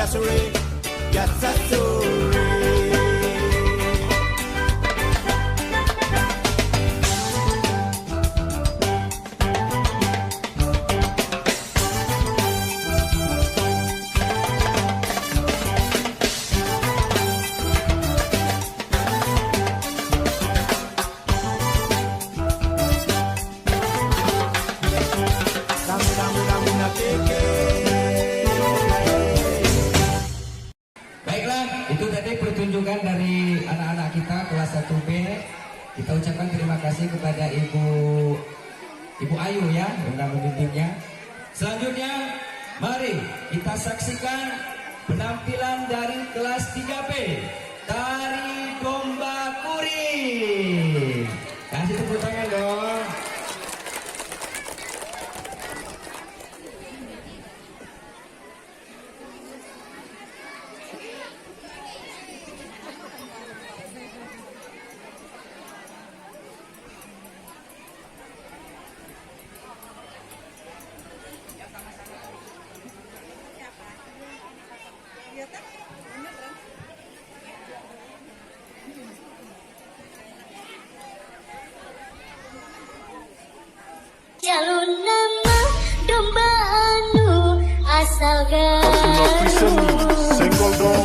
sore, biasa sore. Pertunjukan dari anak-anak kita kelas 1B. Kita ucapkan terima kasih kepada Ibu Ayu ya yang sudah membimbingnya. Selanjutnya mari kita saksikan penampilan dari kelas 3B, Tari Domba Kuring. Kasih tepuk tangan dong. Jalur nama domba anu asal galuh. Senggol dong.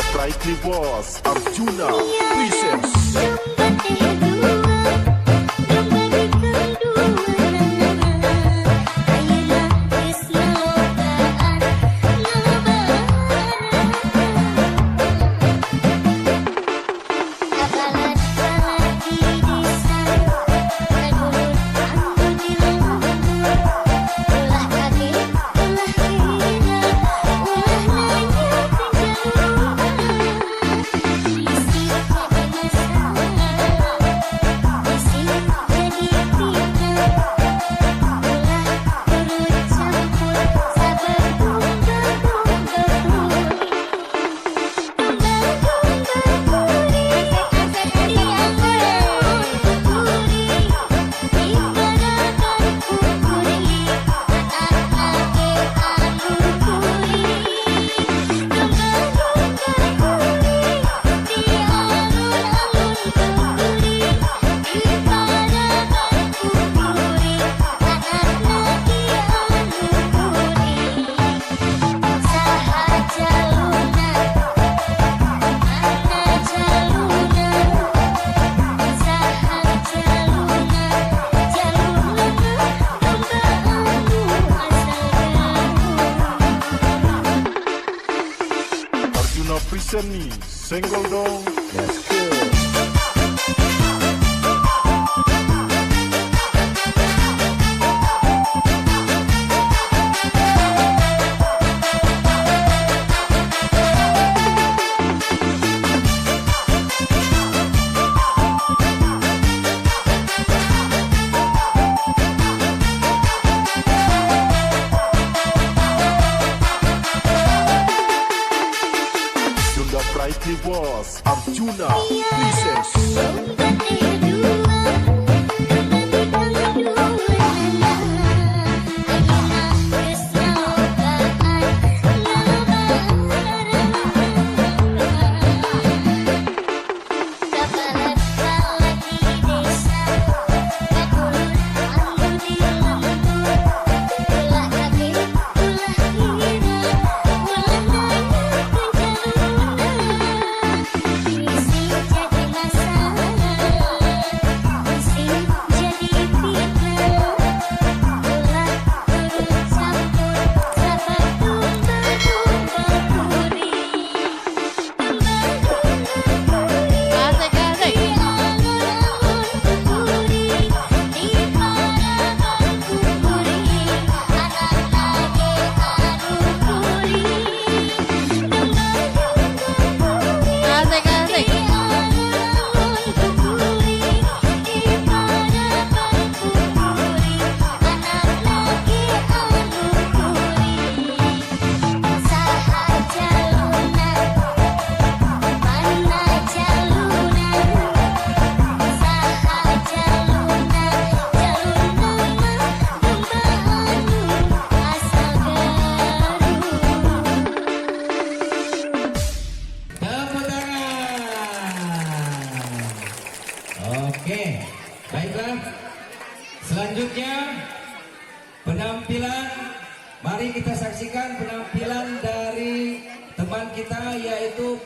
Brightly Boss Arjuna Presents. Seni senggol dong. Let's go. Brightly Boss Arjuna Presents. Oke, baiklah. Selanjutnya penampilan, mari kita saksikan penampilan dari teman kita yaitu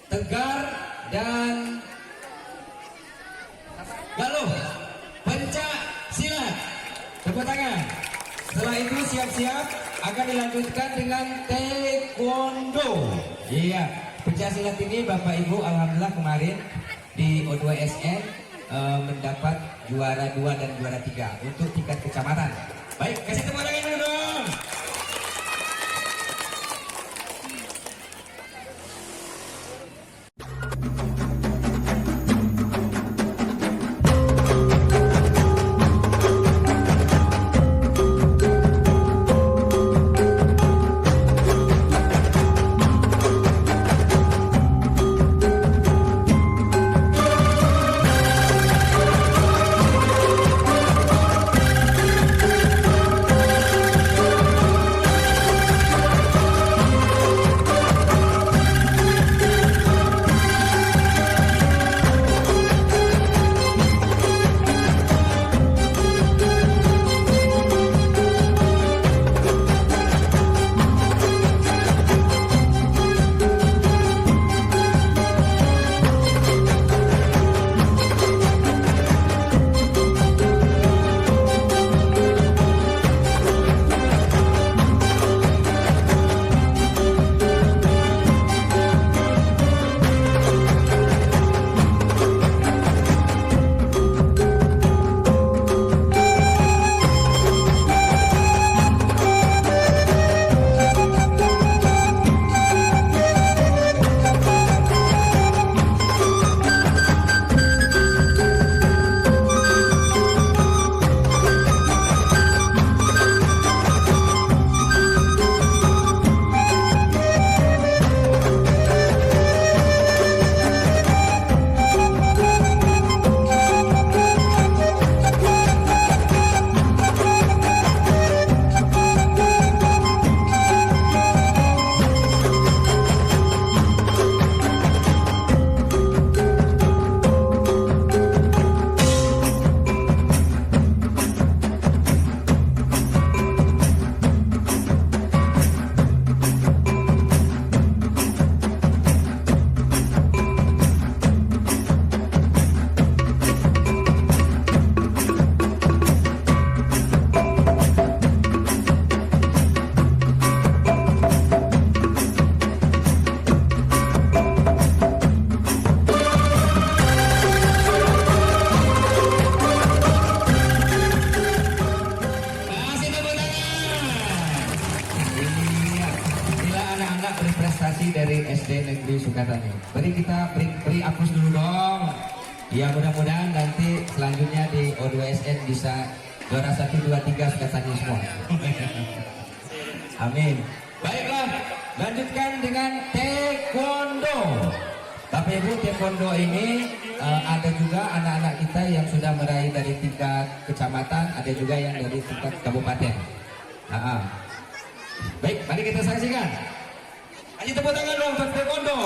Tegar dan Galuh pencak silat. Tepuk tangan. Setelah itu siap-siap akan dilanjutkan dengan taekwondo. Iya, pencak silat ini Bapak Ibu alhamdulillah kemarin di O2SN mendapat juara 2 dan juara 3 untuk tingkat kecamatan. Baik, kasih tepuk tangan dulu dong. Dari SD Negeri Sukatani. Beri kita beri aplaus dulu dong. Ya mudah-mudahan nanti selanjutnya di O2SN bisa juara 1, 2, 3 Sukatani semua. Amin. Baiklah, lanjutkan dengan taekwondo. Tapi Ibu, taekwondo ini ada juga anak-anak kita yang sudah meraih dari tingkat kecamatan, ada juga yang dari tingkat kabupaten. Baik, mari kita saksikan. Ayo tepuk tangan dong untuk taekwondo.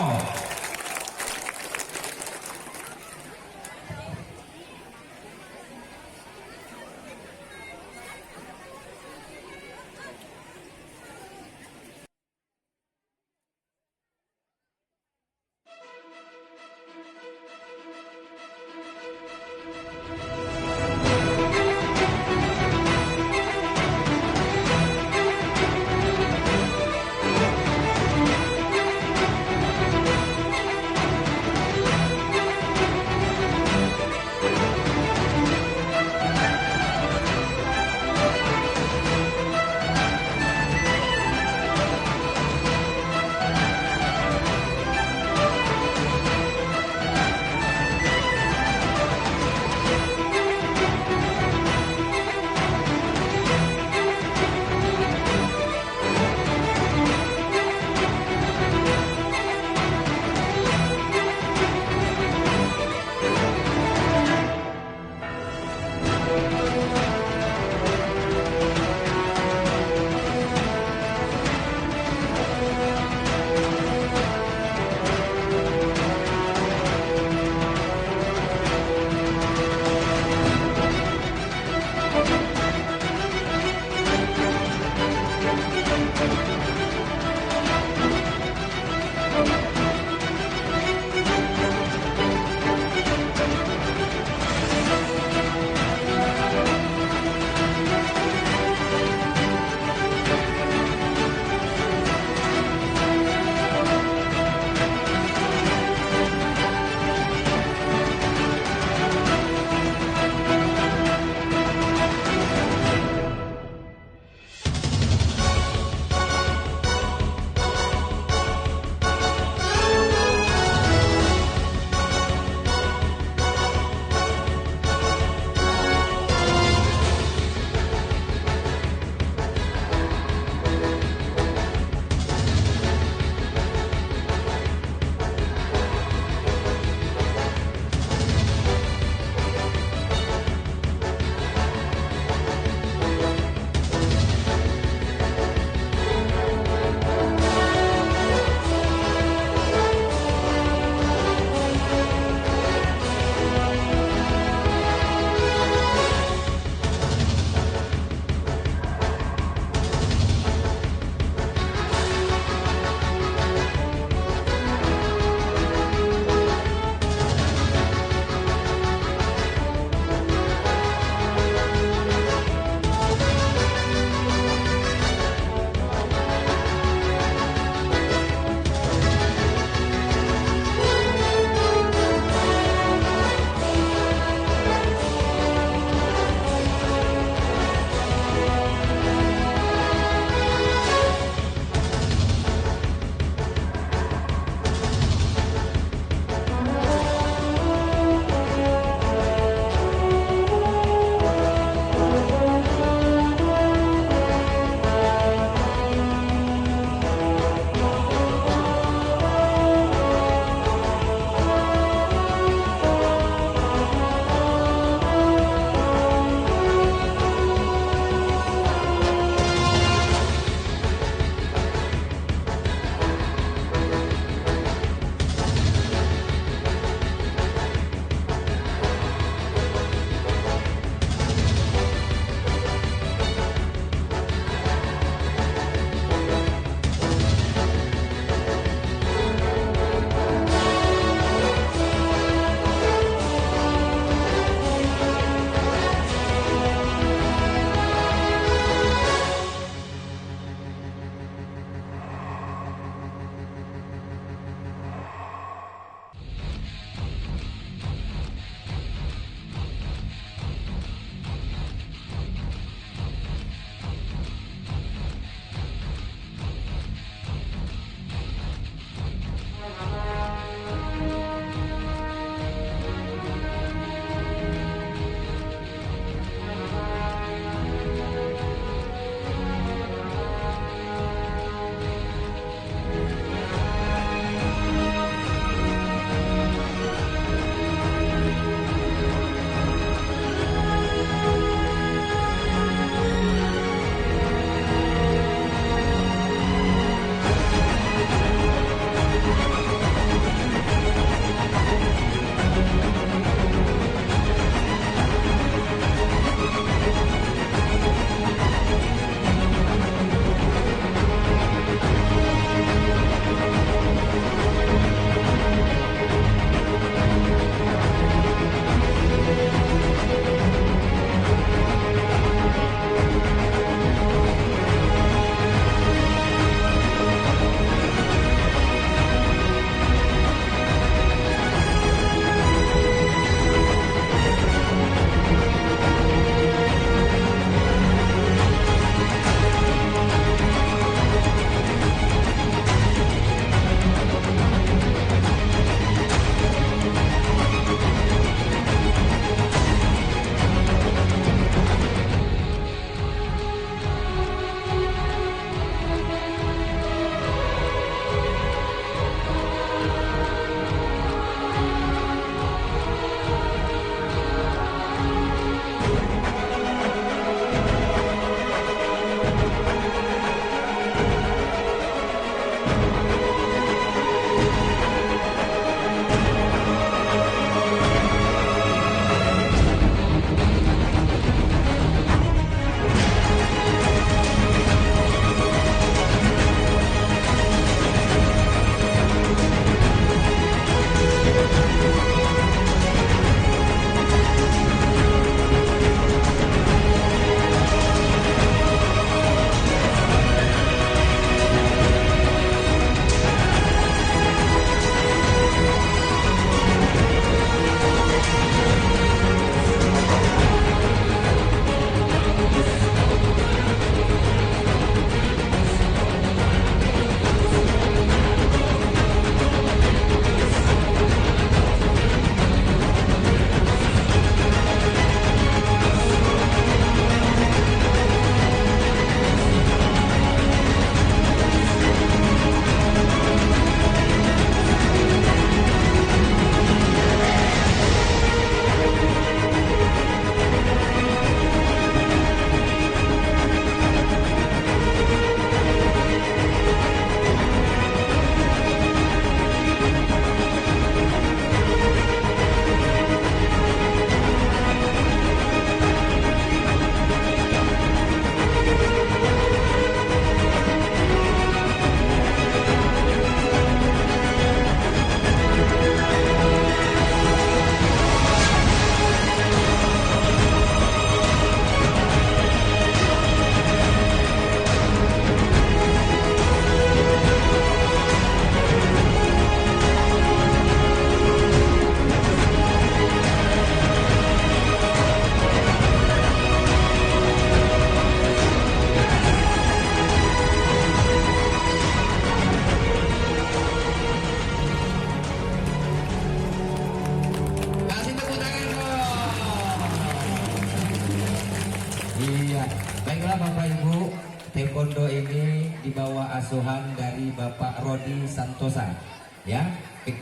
Bapak Ibu, taekwondo ini di bawah asuhan dari Bapak Rodi Santosa. Ya,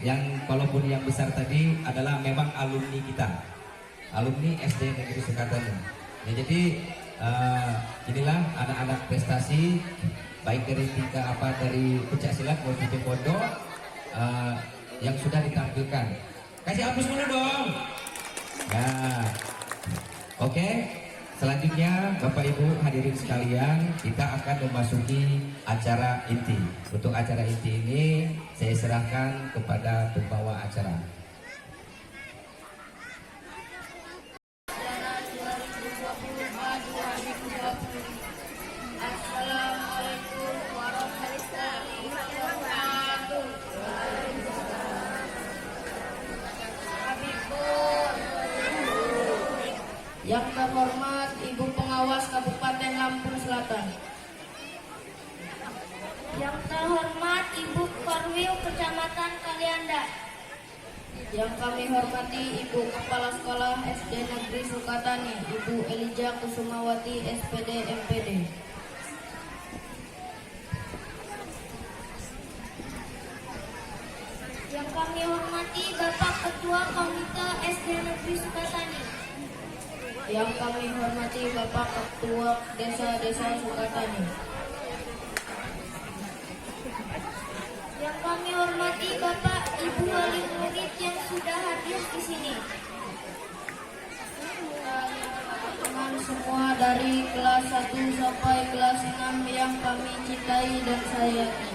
yang walaupun yang besar tadi adalah memang alumni kita, alumni SD Negeri Sukatani. Ya, jadi inilah anak-anak prestasi baik dari dari pencak silat maupun taekwondo yang sudah ditampilkan. Kasih aplaus dulu dong. Ya, oke. Selanjutnya Bapak Ibu hadirin sekalian, kita akan memasuki acara inti. Untuk acara inti ini saya serahkan kepada pembawa acara. Assalamualaikum warahmatullahi wabarakatuh. Yang terhormat Ibu Pengawas Kabupaten Lampung Selatan. Yang terhormat Ibu Korwil Kecamatan Kalianda. Yang kami hormati Ibu Kepala Sekolah SD Negeri Sukatani, Ibu Elijah Kusumawati SPD MPD. Yang kami hormati Bapak Ketua Komite SD Negeri Sukatani. Yang kami hormati Bapak Ketua Desa-Desa Sukatani. Yang kami hormati Bapak Ibu wali murid yang sudah hadir di sini. Teman semua dari kelas 1 sampai kelas 6 yang kami cintai dan sayangi.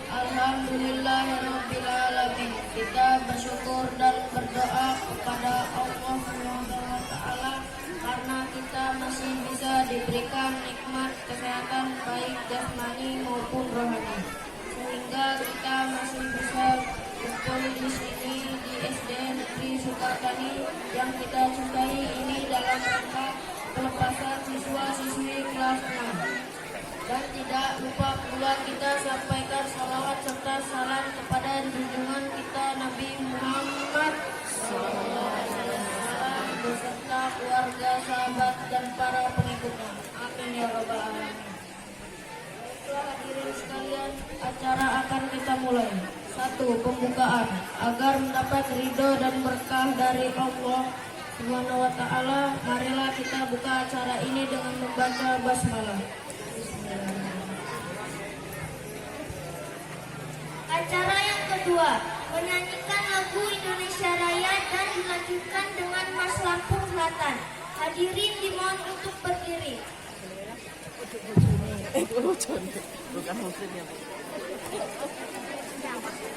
Alhamdulillahirabbil alamin. Kita bersyukur dan berdoa kepada Allah SWT karena kita masih bisa diberikan nikmat kesehatan baik jasmani maupun rohani, sehingga kita masih bisa kumpul di sini di SD Negeri Sukatani yang kita cintai ini dalam rangka pelepasan siswa-siswi kelas 6. Dan tidak lupa pula kita sampaikan salawat serta salam kepada junjungan kita Nabi Muhammad SAW beserta keluarga, sahabat, dan para pengikutnya. Amin ya rabbal alamin. Baiklah hadirin sekalian, acara akan kita mulai. 1. Pembukaan. Agar mendapat ridho dan berkah dari Allah Subhanahu wa Ta'ala, marilah kita buka acara ini dengan membaca basmalah. Acara yang kedua, menyanyikan lagu Indonesia Raya dan dilanjutkan dengan Mas Lampung Selatan. Hadirin dimohon untuk berdiri. Bukan muslimnya. Assalamualaikum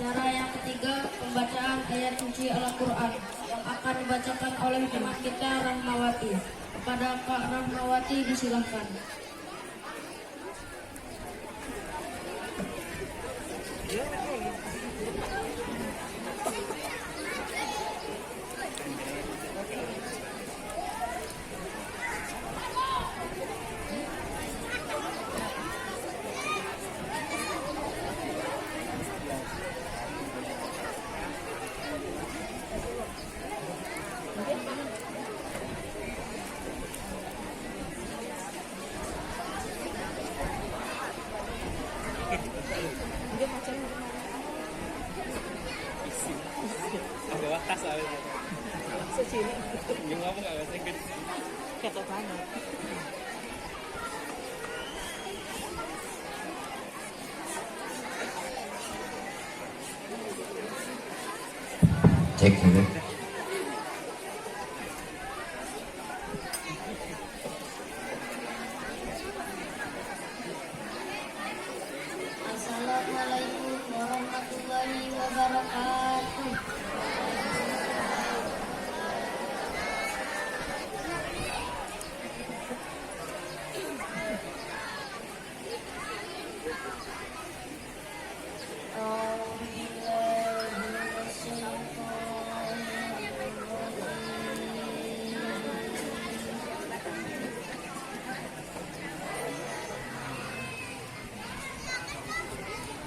Acara yang ketiga, pembacaan ayat suci Al-Quran yang akan dibacakan oleh teman kita Rahmawati. Kepada Kak Rahmawati disilahkan. Bawa tas awalnya. Secini. Dia ngomong nggak bahasa Inggris. Kata banget. Cek dulu. Assalamualaikum warahmatullahi wabarakatuh.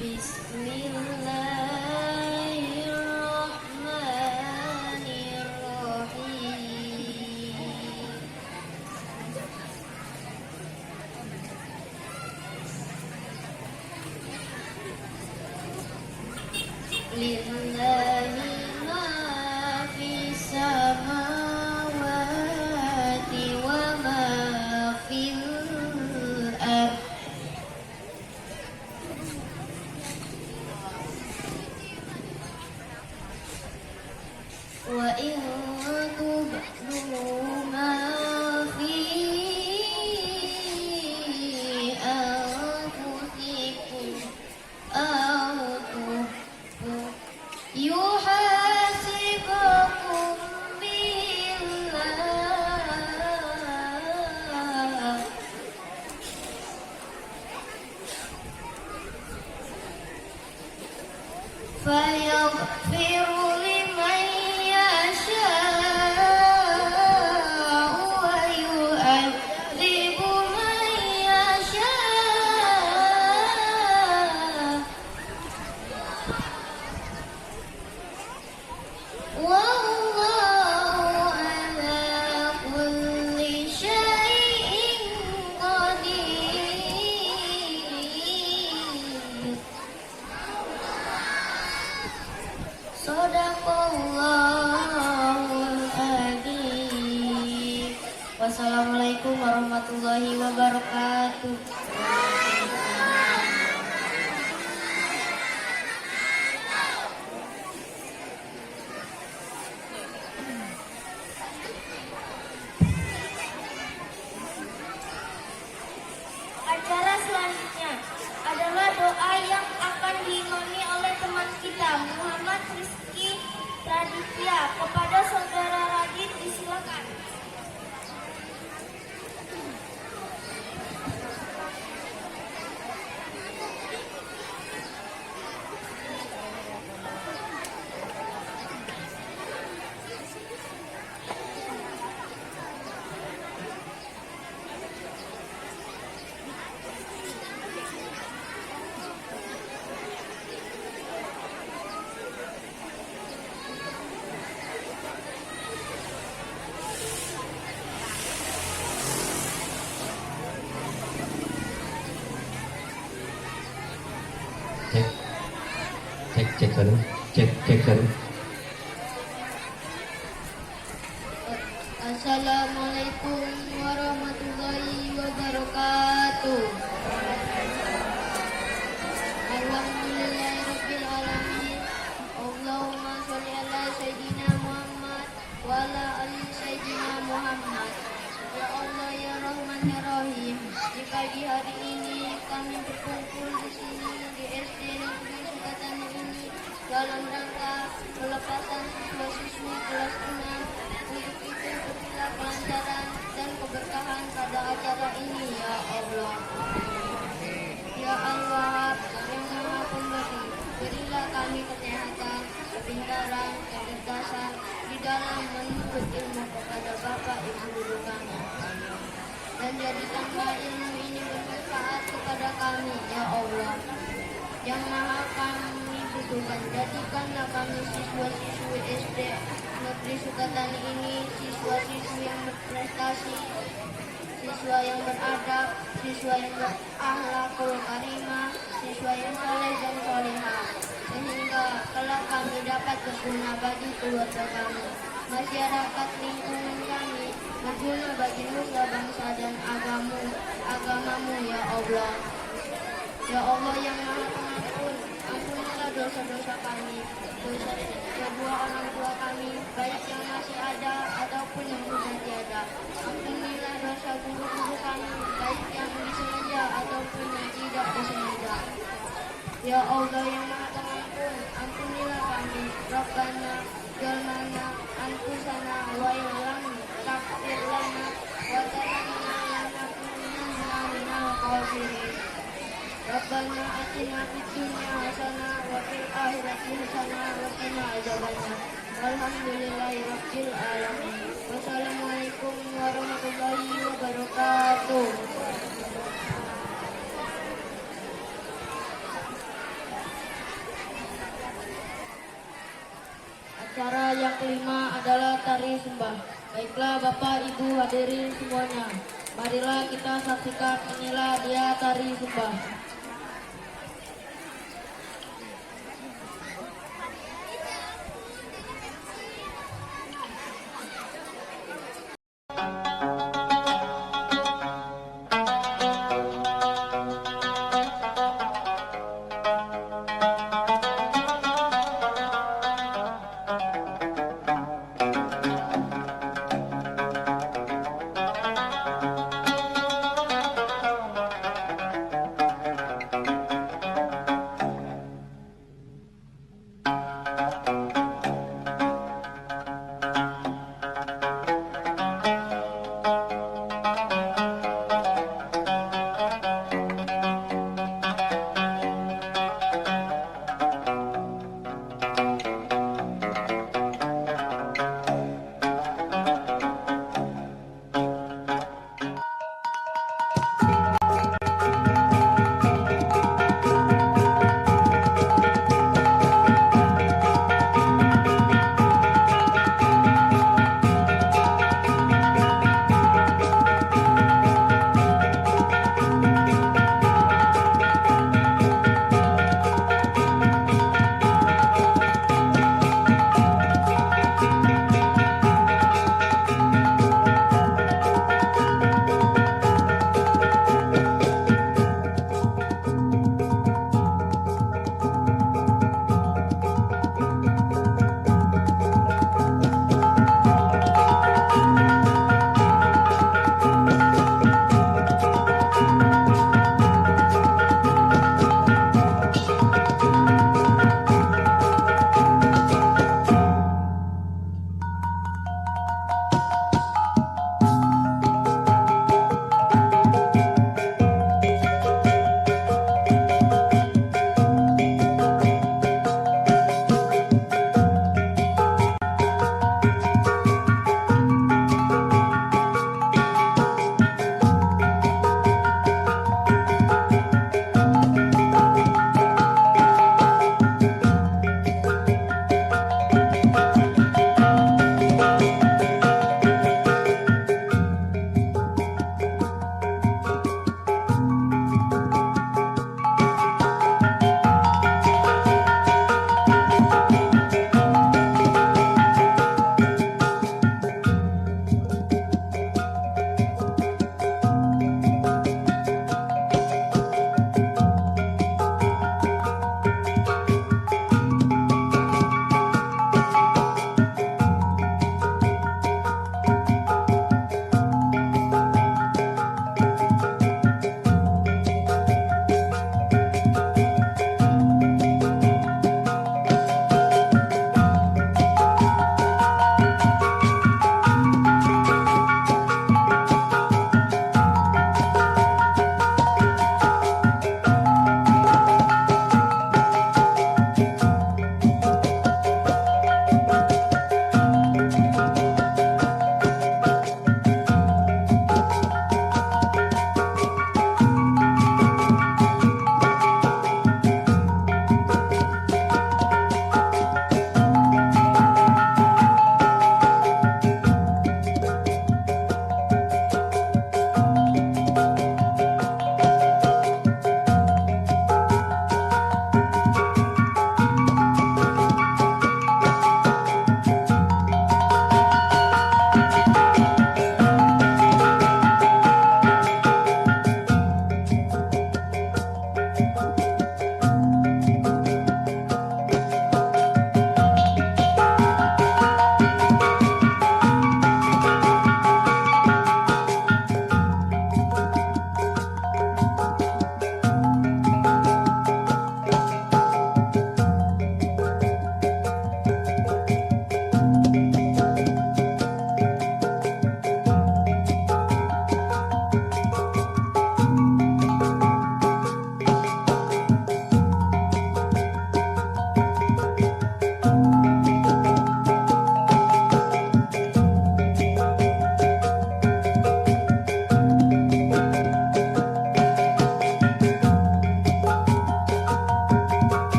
Bismillahirrahmanirrahim. Lillahi ma fis samawati wa ma fil ardh. Wa in tubdu ma fi anfusikum aw tukhfu yuhasibukum billah. Fayaghfiru liman yasha'u wa yu'adzibu man yasha'u. Wallahu ala kulli syai'in qadir. Shadaqallahul adzim. Wassalamualaikum warahmatullahi wabarakatuh. Acara selanjutnya adalah doa yang akan diimami oleh teman kita Muhammad Rizky Raditya. Kepada saudara Radit disilakan. Cek dulu. Cek dulu. Assalamualaikum warahmatullahi wabarakatuh. Alhamdulillahirabbil alamin. Allahumma sholli ala sayyidina Muhammad wa ala ali sayyidina Muhammad. Ya Allah ya Rahman ya Rahim. Di pagi hari ini kami berkumpul di sini di SD Negeri Sukatani ini dalam rangka pelepasan siswa-siswi kelas 6. Untuk itu berilah kelancaran dan keberkahan pada acara ini ya Allah. Ya Allah yang Maha Pemberi, berilah kami kesehatan, kepintaran, kecerdasan di dalam menuntut ilmu kepada Bapak Ibu guru kami. Dan jadikanlah ilmu ini bermanfaat kepada kami ya Allah. Yang Maha kami butuhkan, jadikanlah kami siswa-siswi SD Negeri Sukatani ini siswa-siswi yang berprestasi, siswa yang beradab, siswa yang berakhlakul karimah, siswa yang soleh dan solehah, sehingga kelak kami dapat berguna bagi keluarga kami, masyarakat lingkungan kami, berguna bagi nusa bangsa dan agamamu ya Allah. Ya Allah yang Maha Pengampun, ampunilah dosa-dosa kami, dosa kedua orang tua kami, baik yang masih ada ataupun yang sudah tiada. Ampunilah dosa guru-guru kami, baik yang disengaja ataupun yang tidak disengaja. Ya Allah yang Maha Pengampun, ampunilah kami. Rabbana jalmana anfusana wa illam taghfir lana wa tarhamna lanakunanna minal khasirin. Rabbana atina fid dunya hasanah wa fil akhirati hasanah wa qina adzabannar. Walhamdulillahirabbil alamin. Wassalamualaikum warahmatullahi wabarakatuh. Acara yang kelima adalah tari sembah. Baiklah Bapak Ibu hadirin semuanya, marilah kita saksikan inilah dia tari sembah.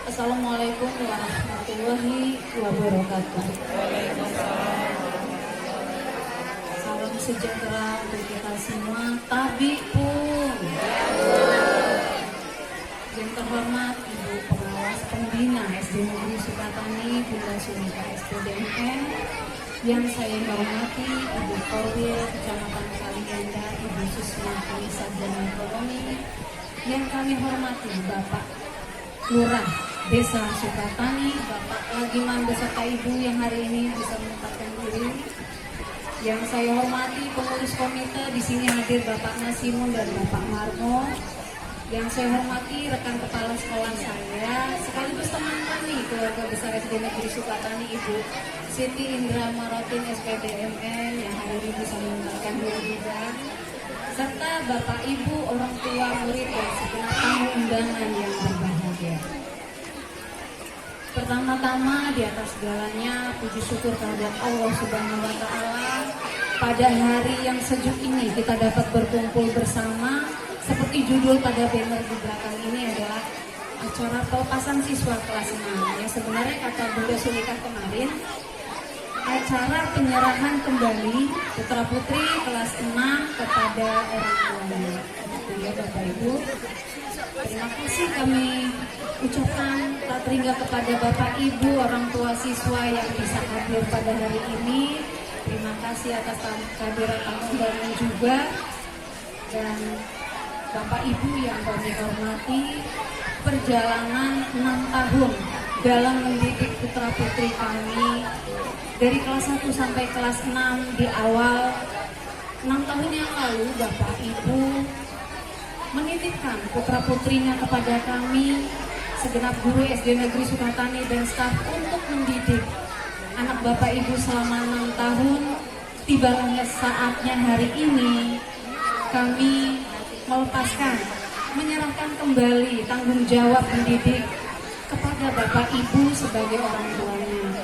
Assalamualaikum warahmatullahi wabarakatuh. Salam sejahtera untuk kita semua. Tabi pun. Yang terhormat Ibu Pengawas Pembina SD Negeri Sukatani Bunda Sunika SPDMN. Yang saya hormati Ibu Korwil Kecamatan Kaliganda Ibu Susmati Sarjana Ekonomi. Yang kami hormati Bapak Lurah Desa Sukatani, Bapak Lagiman beserta Ibu yang hari ini bisa menempatkan diri. Yang saya hormati pengurus komite di sini hadir Bapak Nasimun dan Bapak Marmo. Yang saya hormati rekan kepala sekolah saya sekaligus teman kami keluarga besar SD Negeri Sukatani Ibu Siti Indra Marotin SPDMN yang hari ini bisa menempatkan diri juga, serta Bapak Ibu orang tua murid dan segenap tamu undangan yang berbahagia. Pertama-tama di atas segalanya puji syukur kehadirat Allah Subhanahu wa taala pada hari yang sejuk ini kita dapat berkumpul bersama seperti judul pada banner di belakang ini adalah acara pelepasan siswa kelas 6. Ya sebenarnya kata Bunda Sulika kemarin acara penyerahan kembali putra putri kelas 6 kepada orang tuanya. Itu ya Bapak Ibu. Terima kasih kami ucapkan tak terhingga kepada Bapak Ibu orang tua siswa yang bisa hadir pada hari ini. Terima kasih atas kehadiran tamu undangan juga, dan Bapak Ibu yang kami hormati, perjalanan 6 tahun dalam mendidik putra putri kami dari kelas 1 sampai kelas 6. Di awal 6 tahun yang lalu Bapak Ibu menitipkan putra putrinya kepada kami segenap guru SD Negeri Sukatani dan staf untuk mendidik anak Bapak Ibu selama 6 tahun. Tibalah saatnya hari ini kami melepaskan, menyerahkan kembali tanggung jawab mendidik kepada Bapak Ibu sebagai orang tuanya.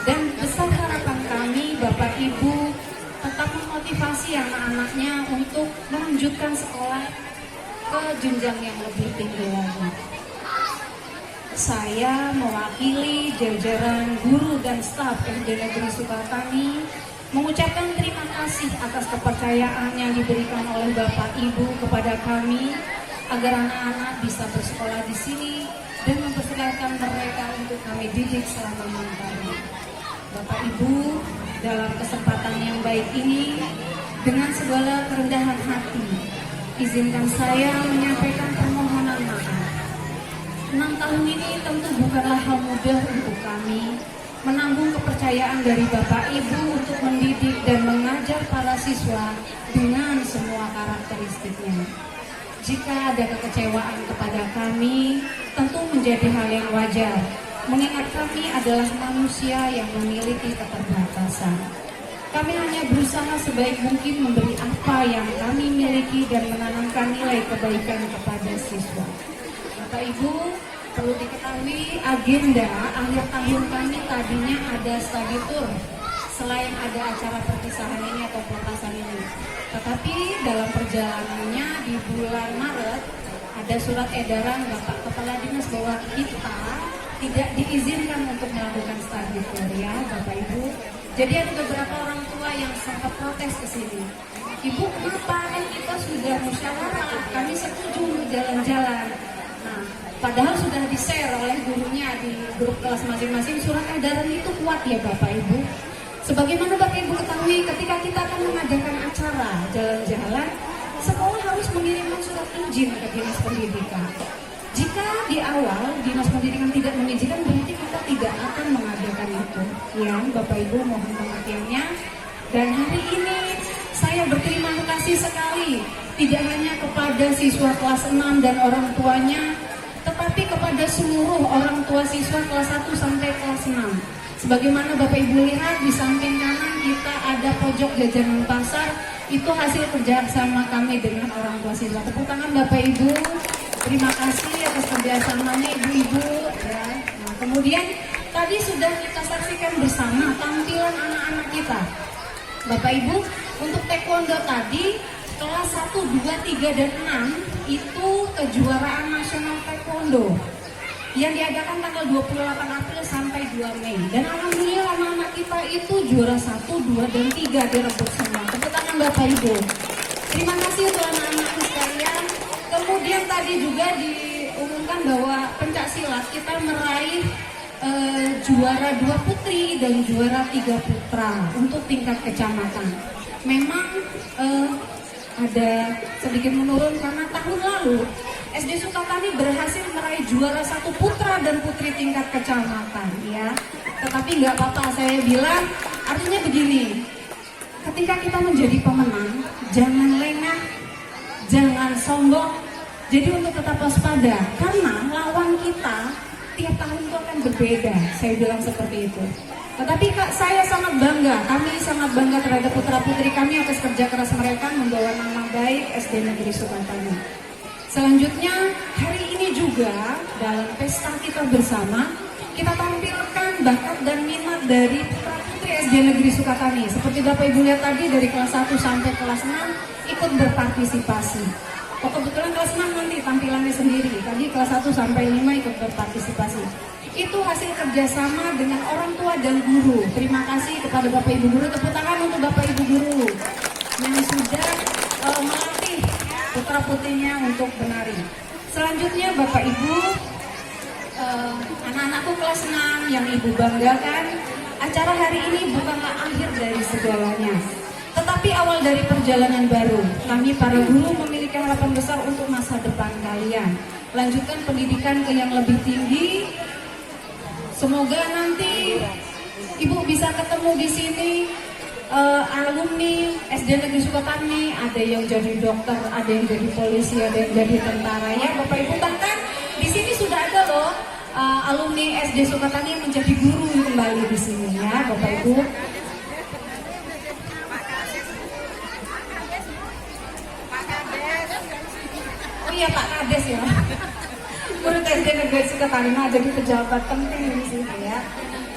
Dan besar harapan kami Bapak Ibu tetap memotivasi anak-anaknya untuk melanjutkan sekolah ke jenjang yang lebih tinggi lagi. Saya mewakili jajaran guru dan staf SD Negeri Sukatani mengucapkan terima kasih atas kepercayaan yang diberikan oleh Bapak Ibu kepada kami agar anak-anak bisa bersekolah di sini dan mempersilahkan mereka untuk kami didik selama 6 tahun. Bapak Ibu, dalam kesempatan yang baik ini dengan segala kerendahan hati, izinkan saya menyampaikan permohonan maaf. 6 tahun ini tentu bukanlah hal mudah untuk kami menanggung kepercayaan dari Bapak Ibu untuk mendidik dan mengajar para siswa dengan semua karakteristiknya. Jika ada kekecewaan kepada kami, tentu menjadi hal yang wajar, mengingat kami adalah manusia yang memiliki keterbatasan. Kami hanya berusaha sebaik mungkin memberi apa yang kami miliki dan menanamkan nilai kebaikan kepada siswa. Bapak Ibu, perlu diketahui agenda akhir tahun kami tadinya ada study tour selain ada acara perpisahan ini atau pelepasan ini. Tetapi dalam perjalanannya di bulan Maret ada surat edaran Bapak Kepala Dinas bahwa kita tidak diizinkan untuk melakukan study tour ya Bapak Ibu. Jadi ada beberapa orang tua yang sempat protes ke sini. Ibu, kenapa kan kita sudah musyawarah, kami setuju jalan-jalan. Nah, padahal sudah di-share oleh gurunya di grup kelas masing-masing, surat edaran itu kuat ya Bapak Ibu. Sebagaimana Bapak Ibu ketahui, ketika kita akan mengadakan acara jalan-jalan, sekolah harus mengirimkan surat izin ke Dinas Pendidikan. Jika di awal Dinas Pendidikan tidak mengizinkan, berarti kita tidak akan mengadakan itu. Ya, Bapak Ibu mohon pengertiannya. Dan hari ini saya berterima kasih sekali, tidak hanya kepada siswa kelas 6 dan orang tuanya, tetapi kepada seluruh orang tua siswa kelas 1 sampai kelas 6. Sebagaimana Bapak Ibu lihat di samping kanan kita ada pojok jajanan pasar, itu hasil kerjasama kami dengan orang tua siswa. Tepuk tangan Bapak Ibu. Terima kasih atas kerjasamanya Ibu-Ibu. Ya. Nah, kemudian tadi sudah kita saksikan bersama tampilan anak-anak kita. Bapak Ibu, untuk taekwondo tadi kelas 1, 2, 3, dan 6 itu kejuaraan nasional taekwondo. yang diadakan tanggal 28 April sampai 2 Mei. Dan alhamdulillah anak-anak kita itu juara 1, 2, dan 3 direbut semua. Tepuk tangan Bapak Ibu. Terima kasih untuk anak-anakku sekalian. Kemudian tadi juga diumumkan bahwa pencak silat kita meraih juara 2 putri dan juara 3 putra untuk tingkat kecamatan. Memang ada sedikit menurun karena tahun lalu SD Sukatani berhasil meraih juara 1 putra dan putri tingkat kecamatan, ya. Tetapi nggak apa-apa, saya bilang artinya begini, ketika kita menjadi pemenang, jangan lengah, jangan sombong. Jadi untuk tetap waspada, karena lawan kita tiap tahun itu akan berbeda. Saya bilang seperti itu. Tetapi saya sangat bangga, kami sangat bangga terhadap putra-putri kami atas kerja keras mereka membawa nama baik SD Negeri Sukatani. Selanjutnya, hari ini juga dalam pesta kita bersama, kita tampilkan bakat dan minat dari putra-putri SD Negeri Sukatani. Seperti Bapak Ibu lihat tadi, dari kelas 1 sampai kelas 6 ikut berpartisipasi. Oh, kebetulan kelas 6 nanti tampilannya sendiri. Tadi kelas 1 sampai 5 ikut berpartisipasi. Itu hasil kerjasama dengan orang tua dan guru. Terima kasih kepada Bapak Ibu guru. Tepuk tangan untuk Bapak Ibu guru yang sudah melatih putra-putrinya untuk menari. Selanjutnya Bapak Ibu, anak-anakku kelas 6 yang Ibu banggakan, acara hari ini bukanlah akhir dari segalanya, tetapi awal dari perjalanan baru. Kami para guru memiliki harapan besar untuk masa depan kalian. Lanjutkan pendidikan ke yang lebih tinggi. Semoga nanti Ibu bisa ketemu di sini alumni SD Negeri Sukatani, ada yang jadi dokter, ada yang jadi polisi, ada yang jadi tentara, ya Bapak Ibu. Bahkan di sini sudah ada loh alumni SD Sukatani yang menjadi guru kembali di sini, ya Bapak Ibu. Oh iya, Pak Kades ya. Guru SD Negeri Sukatani jadi pejabat penting di sini, ya.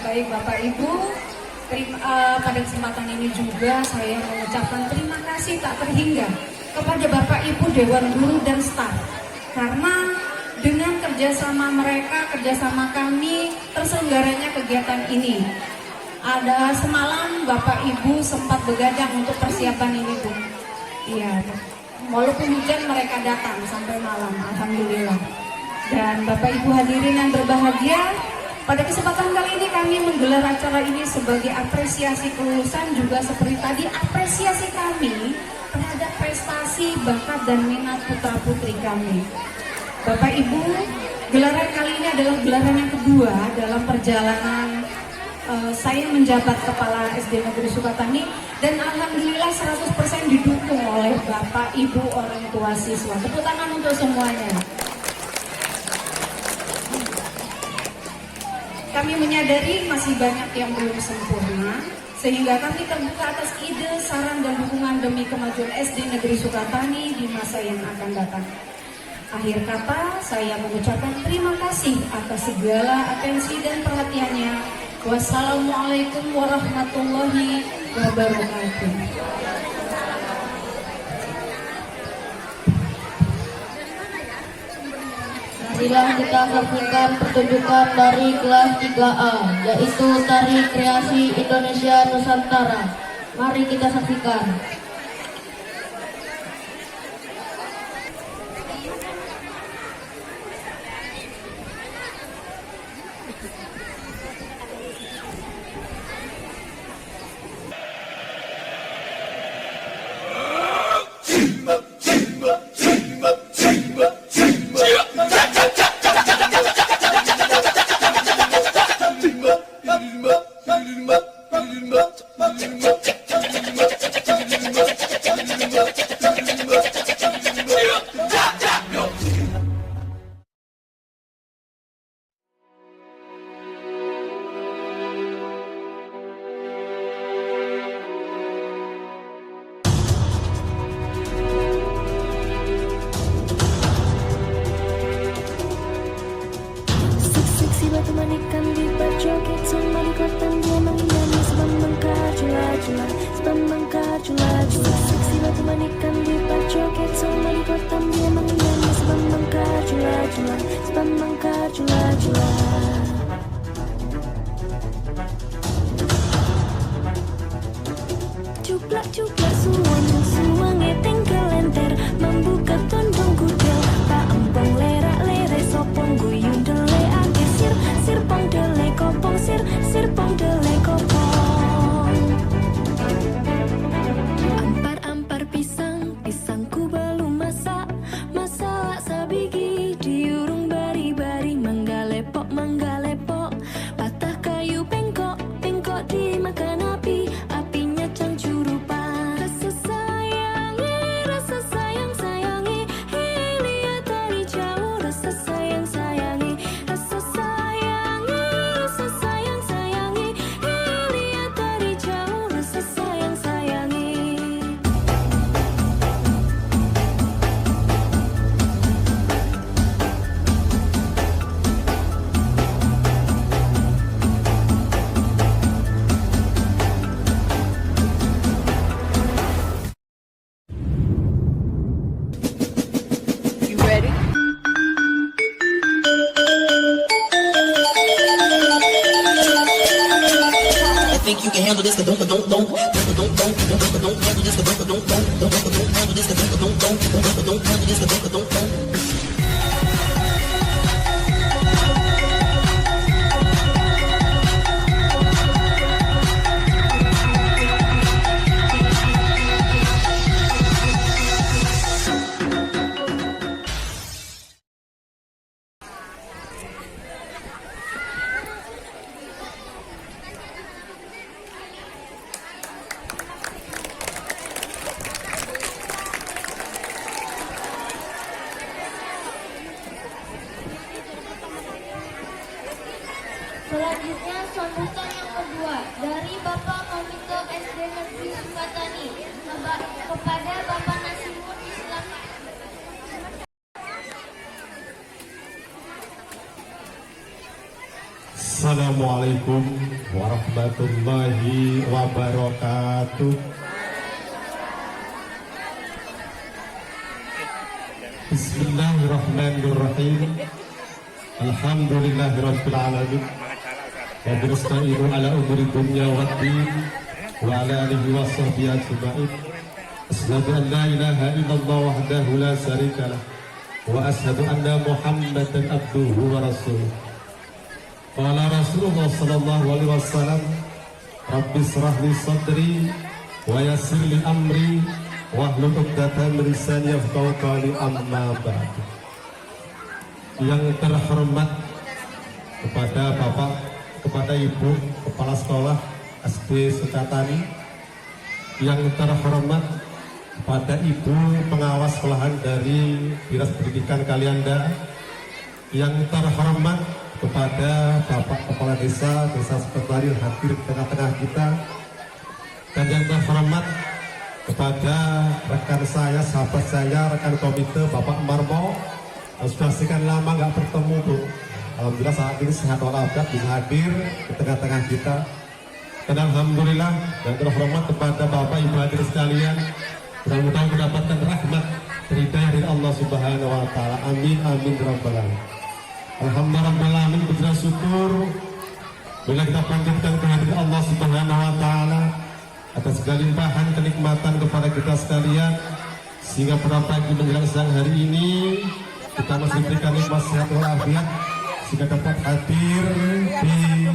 Baik Bapak Ibu, pada kesempatan ini juga saya mengucapkan terima kasih tak terhingga kepada Bapak Ibu Dewan Guru dan staf, karena dengan kerjasama mereka, kerjasama kami, terselenggaranya kegiatan ini. Ada semalam Bapak Ibu sempat begadang untuk persiapan ini, Bu. Iya, walaupun hujan mereka datang sampai malam, alhamdulillah. Dan Bapak Ibu hadirin yang berbahagia, pada kesempatan kali ini kami menggelar acara ini sebagai apresiasi kelulusan, juga seperti tadi apresiasi kami terhadap prestasi, bakat dan minat putra-putri kami. Bapak Ibu, gelaran kali ini adalah gelaran yang kedua dalam perjalanan saya menjabat Kepala SD Negeri Sukatani, dan alhamdulillah 100% didukung oleh Bapak Ibu orang tua siswa. Tepuk tangan untuk semuanya. Kami menyadari masih banyak yang belum sempurna, sehingga kami terbuka atas ide, saran, dan dukungan demi kemajuan SD Negeri Sukatani di masa yang akan datang. Akhir kata, saya mengucapkan terima kasih atas segala atensi dan perhatiannya. Wassalamualaikum warahmatullahi wabarakatuh. Marilah kita saksikan pertunjukan dari kelas 3A, yaitu Tari Kreasi Indonesia Nusantara. Mari kita saksikan. Manikan di berjoget sama di kotan dia menginami sebab mengkar jula-jula, sebab mengkar jula-jula. Seksi batu manikan di berjoget sama di kotan dia menginami sebab mengkar jula-jula, sebab mengkar jula-jula. Selanjutnya sambutan yang kedua dari Bapak Komite SD Negeri Sukatani kepada Bapak Nasimun, silakan. Assalamualaikum warahmatullahi wabarakatuh. Bismillahirrahmanirrahim. Alhamdulillahirabbil alamin. Wa nasta'inu ala umuri dunya waddin wa ala alihi wa sahbihi ajma'in. Asyhadu an la ilaha illallah wahdahu la syarika lah wa asyhadu anna Muhammadan abduhu wa rasuluh. Qala Rasulullah sallallahu alaihi wasallam, Rabbi shrah li sadri wa yassir li amri wahlul 'uqdatam min lisani yafqahu qawli, amma ba'd. Yang terhormat kepada Bapak, kepada Ibu Kepala Sekolah SD Sukatani, yang terhormat kepada Ibu Pengawas Sekolahan dari Dinas Pendidikan Kalianda, yang terhormat kepada Bapak Kepala Desa Sukatani hadir di tengah-tengah kita, dan yang terhormat kepada rekan saya, sahabat saya, rekan komite Bapak Marmo, sudah sekian lama nggak bertemu Bu. Alhamdulillah saat ini sehat walafiat bisa hadir di tengah-tengah kita. Dan alhamdulillah yang terhormat kepada Bapak Ibu hadirin sekalian, mudah-mudahan mendapatkan rahmat dari Allah Subhanahu wa taala. Amin amin ya rabbal alamin. Alhamdulillah puji syukur bila kita panjatkan kehadiran Allah Subhanahu wa taala atas segala limpahan kenikmatan kepada kita sekalian, sehingga pada pagi menjelang siang hari ini kita masih diberikan nikmat sehat walafiat sehingga dapat hadir di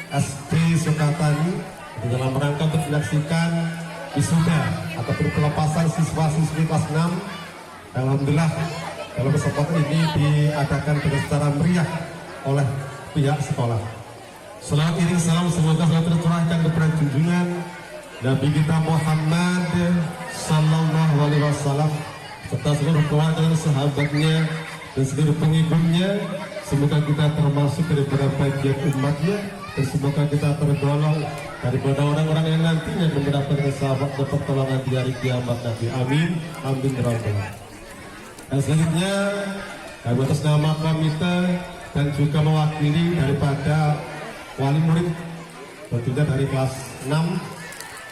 SD Sukatani dalam rangka untuk menyaksikan wisuda ataupun pelepasan siswa-siswi kelas 6. Alhamdulillah dalam kesempatan ini diadakan dengan secara meriah oleh pihak sekolah. Salam iring salam semoga selalu tercurahkan kepada junjungan Nabi kita Muhammad sallallahu alaihi wasallam serta seluruh keluarga dan sahabatnya dan seluruh pengikutnya. Semoga kita termasuk daripada bagian umatnya, dan semoga kita tergolong daripada orang-orang yang nantinya mendapatkan sahabat dan pertolongan di hari kiamat nanti. Amin amin ya rabbal alamin. Dan selanjutnya kami atas nama komite dan juga mewakili daripada wali murid tentunya dari kelas 6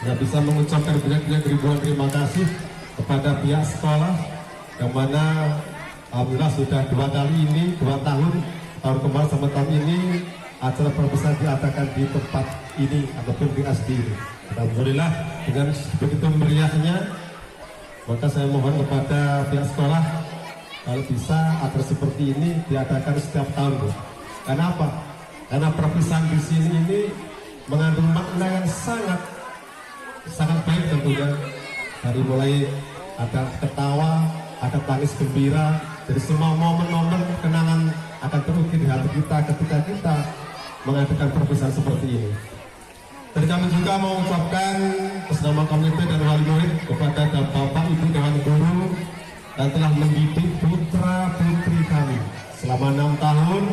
yang bisa mengucapkan banyak ribuan terima kasih kepada pihak sekolah, yang mana alhamdulillah sudah 2 kali ini, 2 tahun kemarin sama tahun ini acara perbesar diadakan di tempat ini ataupun di SD ini. Alhamdulillah dengan begitu meriahnya, maka saya mohon kepada pihak sekolah kalau bisa acara seperti ini diadakan setiap tahun Bu. Karena apa? Karena perpisahan di sini ini mengandung makna yang sangat baik tentunya. Dari mulai ada ketawa, ada tangis gembira, dari semua momen-momen kenangan akan terukir di hati kita ketika kita mengadakan perpisahan seperti ini. Dan kami juga mau ucapkan atas nama komite dan wali murid kepada Bapak Ibu Dewan Guru yang telah mendidik putra putri kami selama 6 tahun,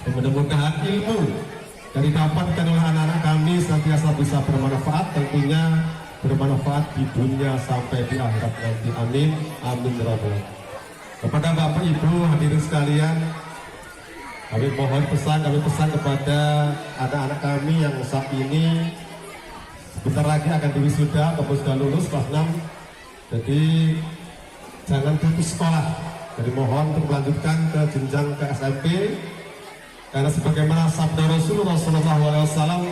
dan mudah-mudahan ilmu yang didapatkan oleh anak-anak kami senantiasa bisa bermanfaat, tentunya bermanfaat di dunia sampai di akhirat nanti. Amin amin ya rabbal alamin. Kepada Bapak Ibu hadirin sekalian, kami pesan kepada anak-anak kami yang saat ini sebentar lagi akan diwisuda ataupun sudah lulus kelas 6. Jadi jangan putus sekolah. Jadi mohon untuk melanjutkan ke jenjang ke SMP, karena sebagaimana sabda Rasulullah SAW,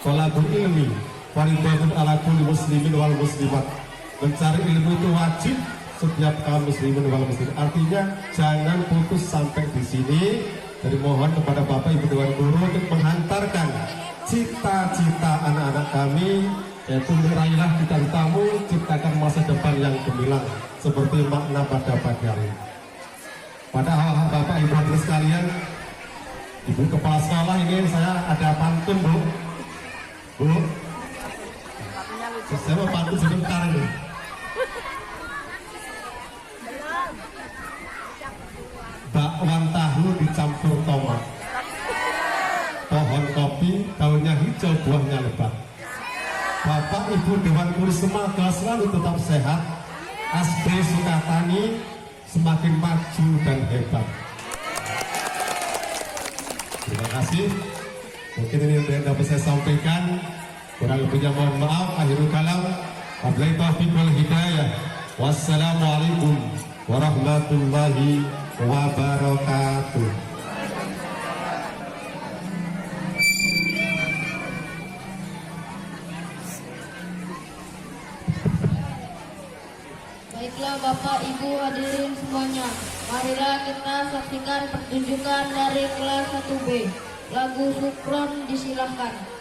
Thalabul ilmi fardhatun ala kulli muslimin wal muslimat. Mencari ilmu itu wajib setiap kaum muslimin wal muslimat. Artinya jangan putus sampai di sini. Jadi mohon kepada Bapak Ibu Dewan Guru untuk menghantarkan cita-cita anak-anak kami, yaitu meraihlah cita-citamu, ciptakan masa depan yang gemilang seperti makna pada pagi hari. Padahal Bapak Ibu hadirin sekalian, Ibu Kepala Sekolah ini saya ada pantun Bu. Saya mau pantun sebentar ini. Bakwan tahu dicampur tomat, pohon kopi daunnya hijau buahnya lebat. Bapak Ibu Dewan Guru semoga selalu tetap sehat, Asri Sukatani semakin maju dan hebat. Terima kasih. Mungkin ini yang dapat saya sampaikan. Kurang lebihnya mohon maaf. Akhirul kalam. Wabillahi taufiq wal hidayah. Wassalamualaikum warahmatullahi wabarakatuh. Baiklah Bapak Ibu hadirin semuanya, marilah kita saksikan pertunjukan dari kelas 1B. Lagu Sukron disilahkan.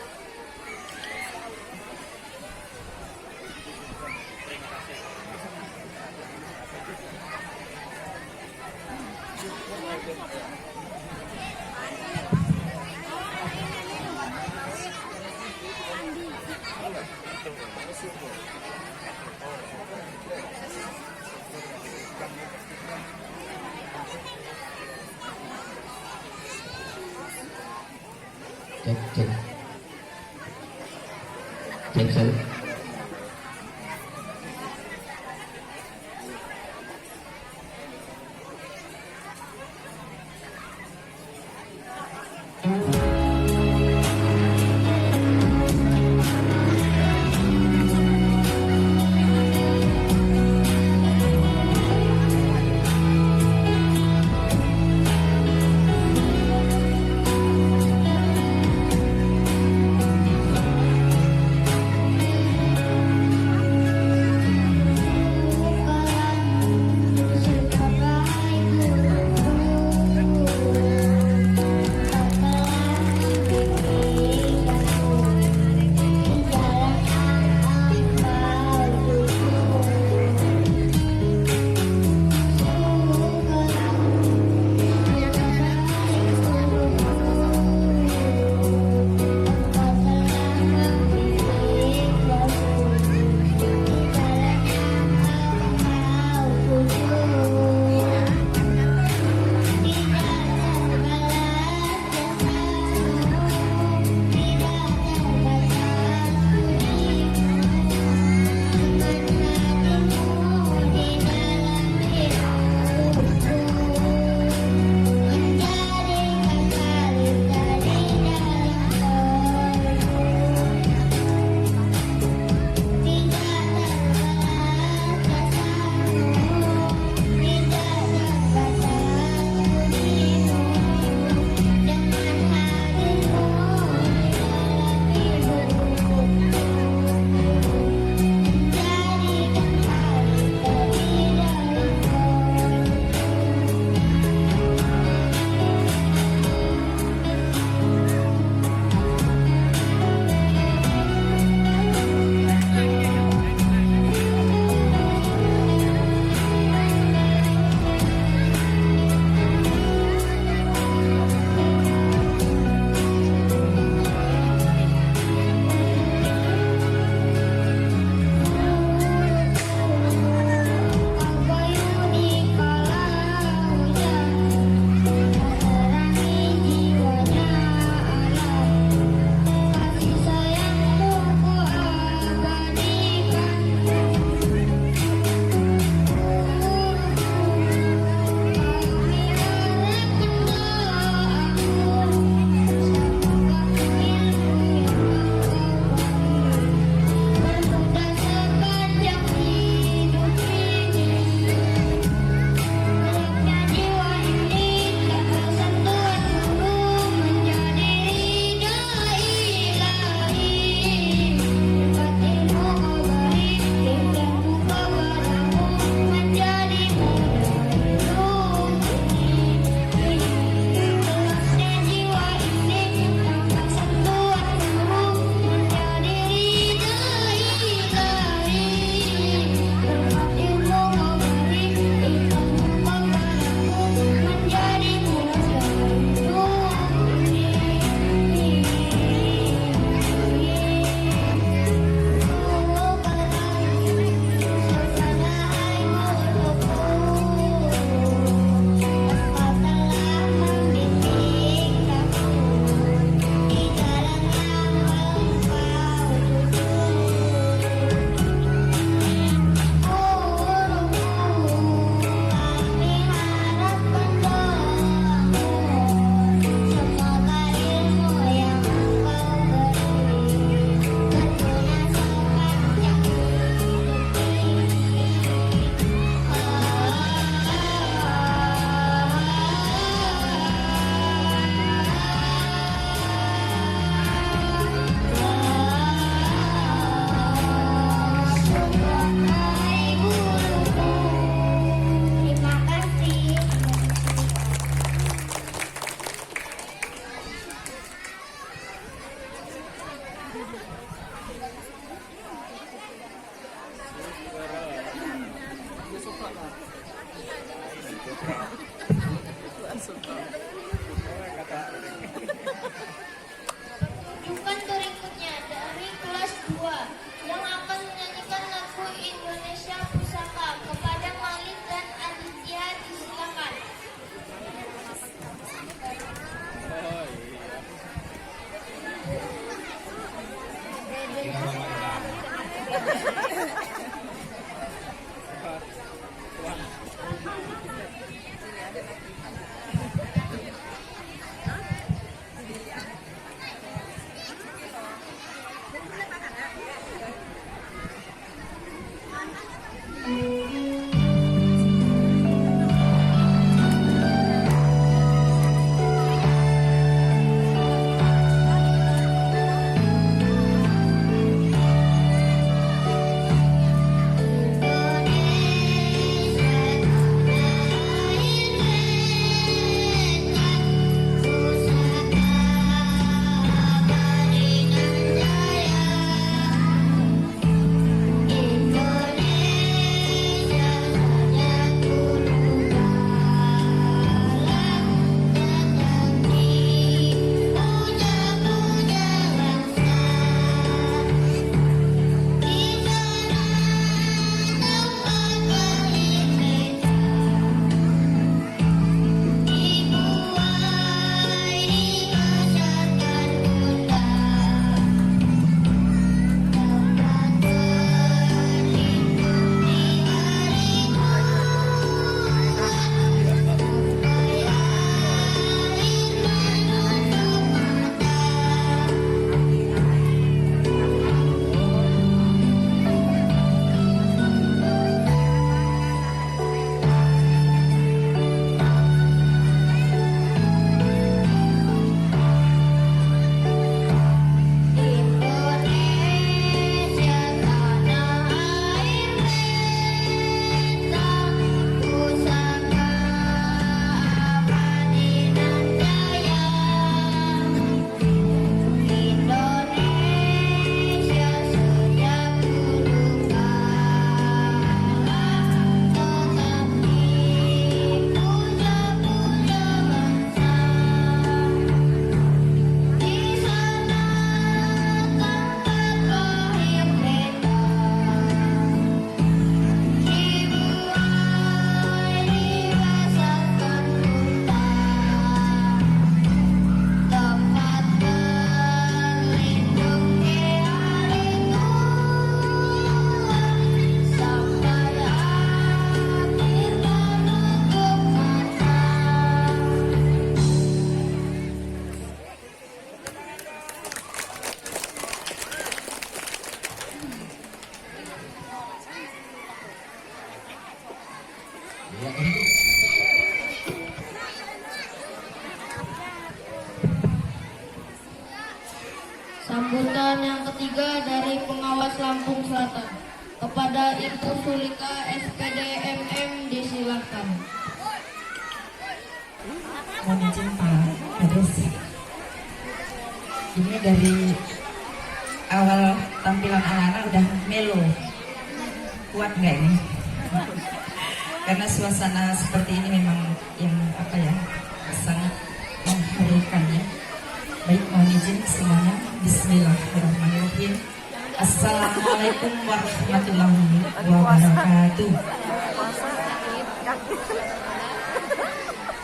Cek satu. Sambutan yang ketiga dari pengawas Lampung Selatan. Kepada Ibu Sulika SPD MM disilakan. Mohon izin Pak Kades. Ini dari awal tampilan anak-anak udah melo. Kuat nggak ini? Karena suasana seperti ini memang yang sangat mengharukan ya. Baik, mohon izin semuanya. Bismillahirrahmanirrahim. Assalamualaikum warahmatullahi wabarakatuh.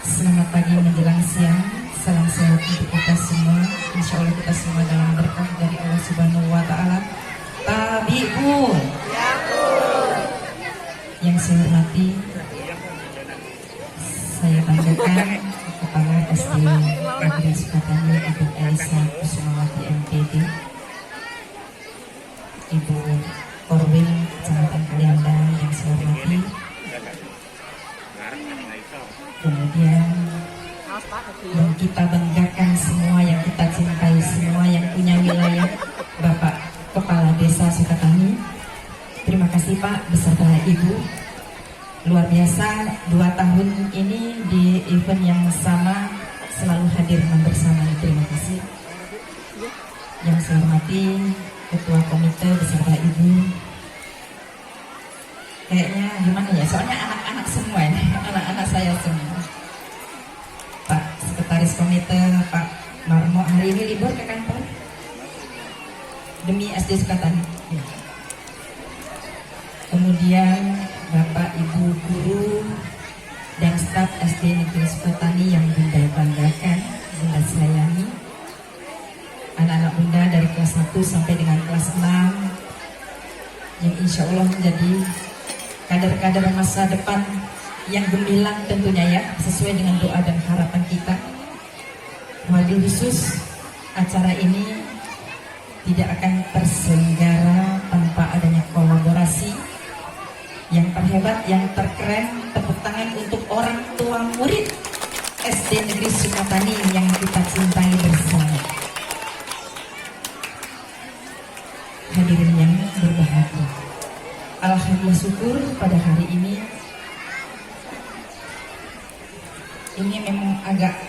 Selamat pagi menjelang siang. Salam sehat untuk kita semua. Insya Allah kita semua dalam berkah dari Allah Subhanahu Wa Taala. Tabi'un. Yang saya hormati, saya banggakan Kepala SD Negeri Sukatani Ibu Elisa Kusumawati MPD, Ibu Korwin Kecamatan Kalianda yang saya hormati, kemudian yang kita banggakan semua, yang kita cintai semua, yang punya wilayah, Bapak Kepala Desa Sukatani. Terima kasih Pak beserta Ibu. Luar biasa 2 tahun ini di event yang sama selalu hadir bersama. Terima kasih. Yang saya hormati Ketua Komite beserta Ibu. Kayaknya gimana ya? Soalnya anak-anak semua ini, anak-anak saya semua. Pak Sekretaris Komite Pak Marmo hari ini libur ke kantor demi SD Sukatani. Ya. Kemudian Bapak Ibu guru dan staf SD Negeri Sukatani yang Bunda banggakan, Bunda sayangi, anak-anak Bunda dari kelas 1 sampai dengan kelas 6 yang insya Allah menjadi kader-kader masa depan yang gemilang tentunya ya, sesuai dengan doa dan harapan kita. Wabil khusus acara ini tidak akan terselenggara tanpa adanya kolaborasi yang terhebat, yang terkeren. Tepuk tangan untuk orang tua murid SD Negeri Sukatani yang kita cintai bersama. Hadirin yang berbahagia, alhamdulillah syukur pada hari ini memang agak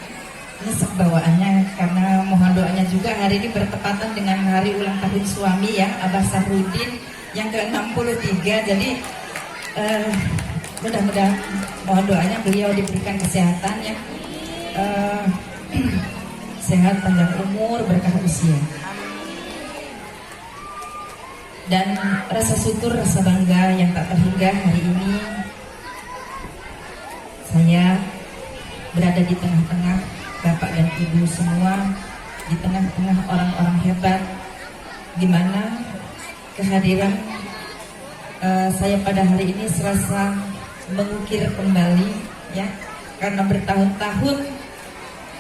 nyesek bawaannya karena mohon doanya juga hari ini bertepatan dengan hari ulang tahun suami ya, Abah Sahrudin yang ke-63. Jadi mudah-mudahan mohon doanya beliau diberikan kesehatan ya, sehat, panjang umur, berkah usia, dan rasa syukur, rasa bangga yang tak terhingga. Hari ini saya berada di tengah-tengah Bapak dan Ibu semua, di tengah-tengah orang-orang hebat, di mana kehadiran saya pada hari ini serasa mengukir kembali ya, karena bertahun-tahun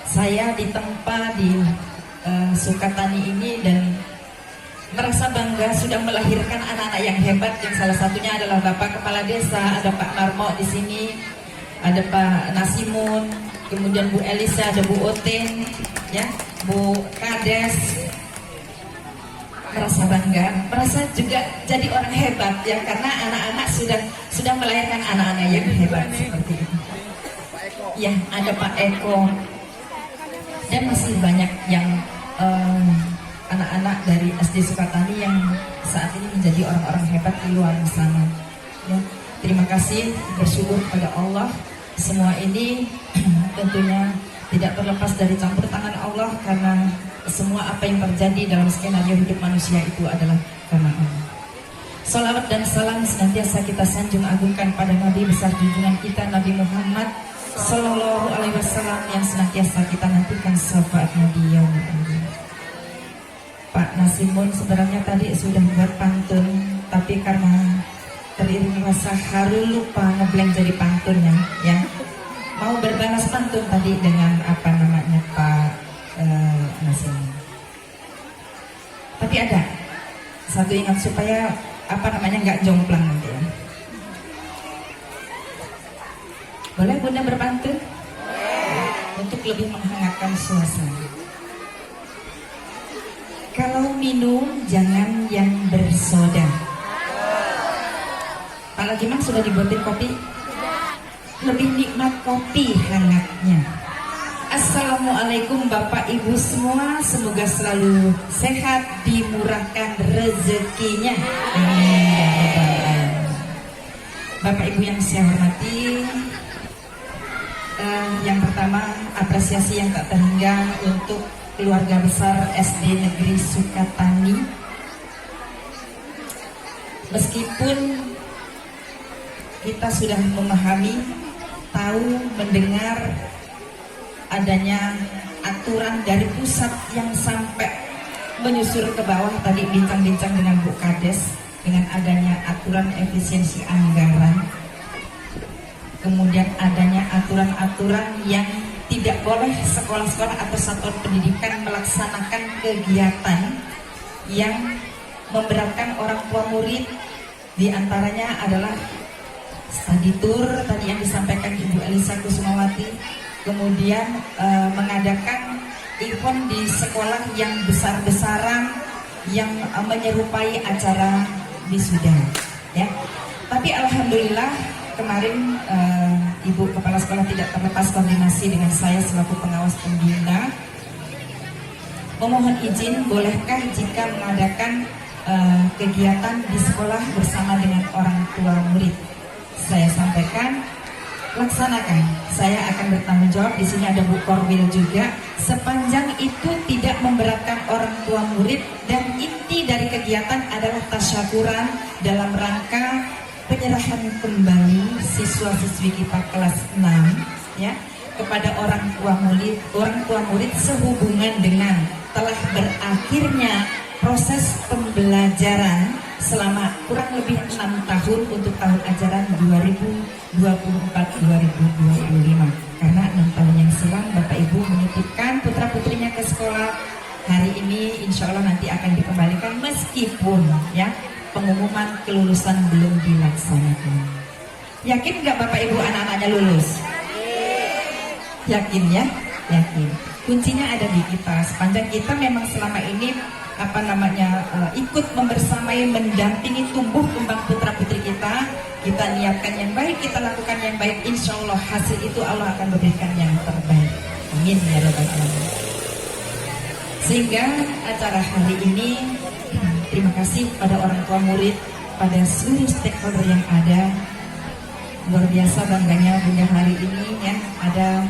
saya ditempa di Sukatani ini dan merasa bangga sudah melahirkan anak-anak yang hebat, yang salah satunya adalah Bapak Kepala Desa, ada Pak Marmo di sini, ada Pak Nasimun, kemudian Bu Elisa, ada Bu Oten, ya, Bu Kades. Merasa bangga, merasa juga jadi orang hebat ya, karena anak-anak sudah melahirkan anak-anak yang hebat seperti itu. Ya, ada Pak Eko dan masih banyak yang anak-anak dari SD Sukatani yang saat ini menjadi orang-orang hebat di luar sana. Ya, terima kasih, bersyukur kepada Allah. Semua ini tentunya tidak terlepas dari campur tangan Allah, karena semua apa yang terjadi dalam skenario hidup manusia itu adalah karena Allah. Salawat dan salam senantiasa kita sanjung agungkan pada Nabi besar junjungan kita Nabi Muhammad Sallallahu Alaihi Wasallam yang senantiasa kita nantikan syafaatnya di yaumul akhir. Pak Nasimun sebenarnya tadi sudah buat pantun, tapi karena teriring rasa haru lupa ngeblank jadi pantunnya ya. Mau berbalas pantun tadi dengan apa namanya Pak Nasimun. Tapi ada satu ingat supaya apa namanya nggak jomplang nanti ya. Boleh Bunda berpantun? Untuk lebih menghangatkan suasana. Kalau minum jangan yang bersoda. Pak Lagiman sudah dibuatin kopi? Lebih nikmat kopi hangatnya. Assalamualaikum Bapak Ibu semua, semoga selalu sehat, dimurahkan rezekinya. Amin. Bapak Ibu yang saya hormati, yang pertama apresiasi yang tak terhingga untuk keluarga besar SD Negeri Sukatani. Meskipun kita sudah memahami, tahu, mendengar adanya aturan dari pusat yang sampai menyusur ke bawah, tadi bincang-bincang dengan Bu Kades, dengan adanya aturan efisiensi anggaran, kemudian adanya aturan-aturan yang tidak boleh sekolah-sekolah atau satuan pendidikan melaksanakan kegiatan yang memberatkan orang tua murid, diantaranya adalah study tour tadi yang disampaikan Ibu Elisa Kusumawati, kemudian mengadakan event di sekolah yang besar-besaran yang menyerupai acara wisuda, ya. Tapi alhamdulillah kemarin Ibu Kepala Sekolah tidak terlepas koordinasi dengan saya selaku pengawas pembina, memohon izin bolehkah jika mengadakan kegiatan di sekolah bersama dengan orang tua murid. Saya sampaikan, laksanakan. Saya akan bertanggung jawab. Di sini ada Bu Korwil juga. Sepanjang itu tidak memberatkan orang tua murid dan inti dari kegiatan adalah tasyakuran dalam rangka penyerahan kembali siswa-siswi kita kelas 6, ya, kepada orang tua murid sehubungan dengan telah berakhirnya proses pembelajaran selama kurang lebih 6 tahun untuk tahun ajaran 2024-2025. Karena 6 tahun yang silam Bapak Ibu menitipkan putra-putrinya ke sekolah. Hari ini insya Allah nanti akan dikembalikan meskipun ya pengumuman kelulusan belum dilaksanakan. Yakin nggak Bapak Ibu anak-anaknya lulus? Yakin ya? Yakin. Kuncinya ada di kita. Sepanjang kita memang selama ini ikut membersamai, mendampingi tumbuh kembang putra putri kita niatkan yang baik, kita lakukan yang baik, insya Allah hasil itu Allah akan berikan yang terbaik. Amin ya rabbal alamin. Sehingga acara hari ini, terima kasih pada orang tua murid, pada seluruh stakeholder yang ada. Luar biasa bangganya Bunda hari ini ya, ada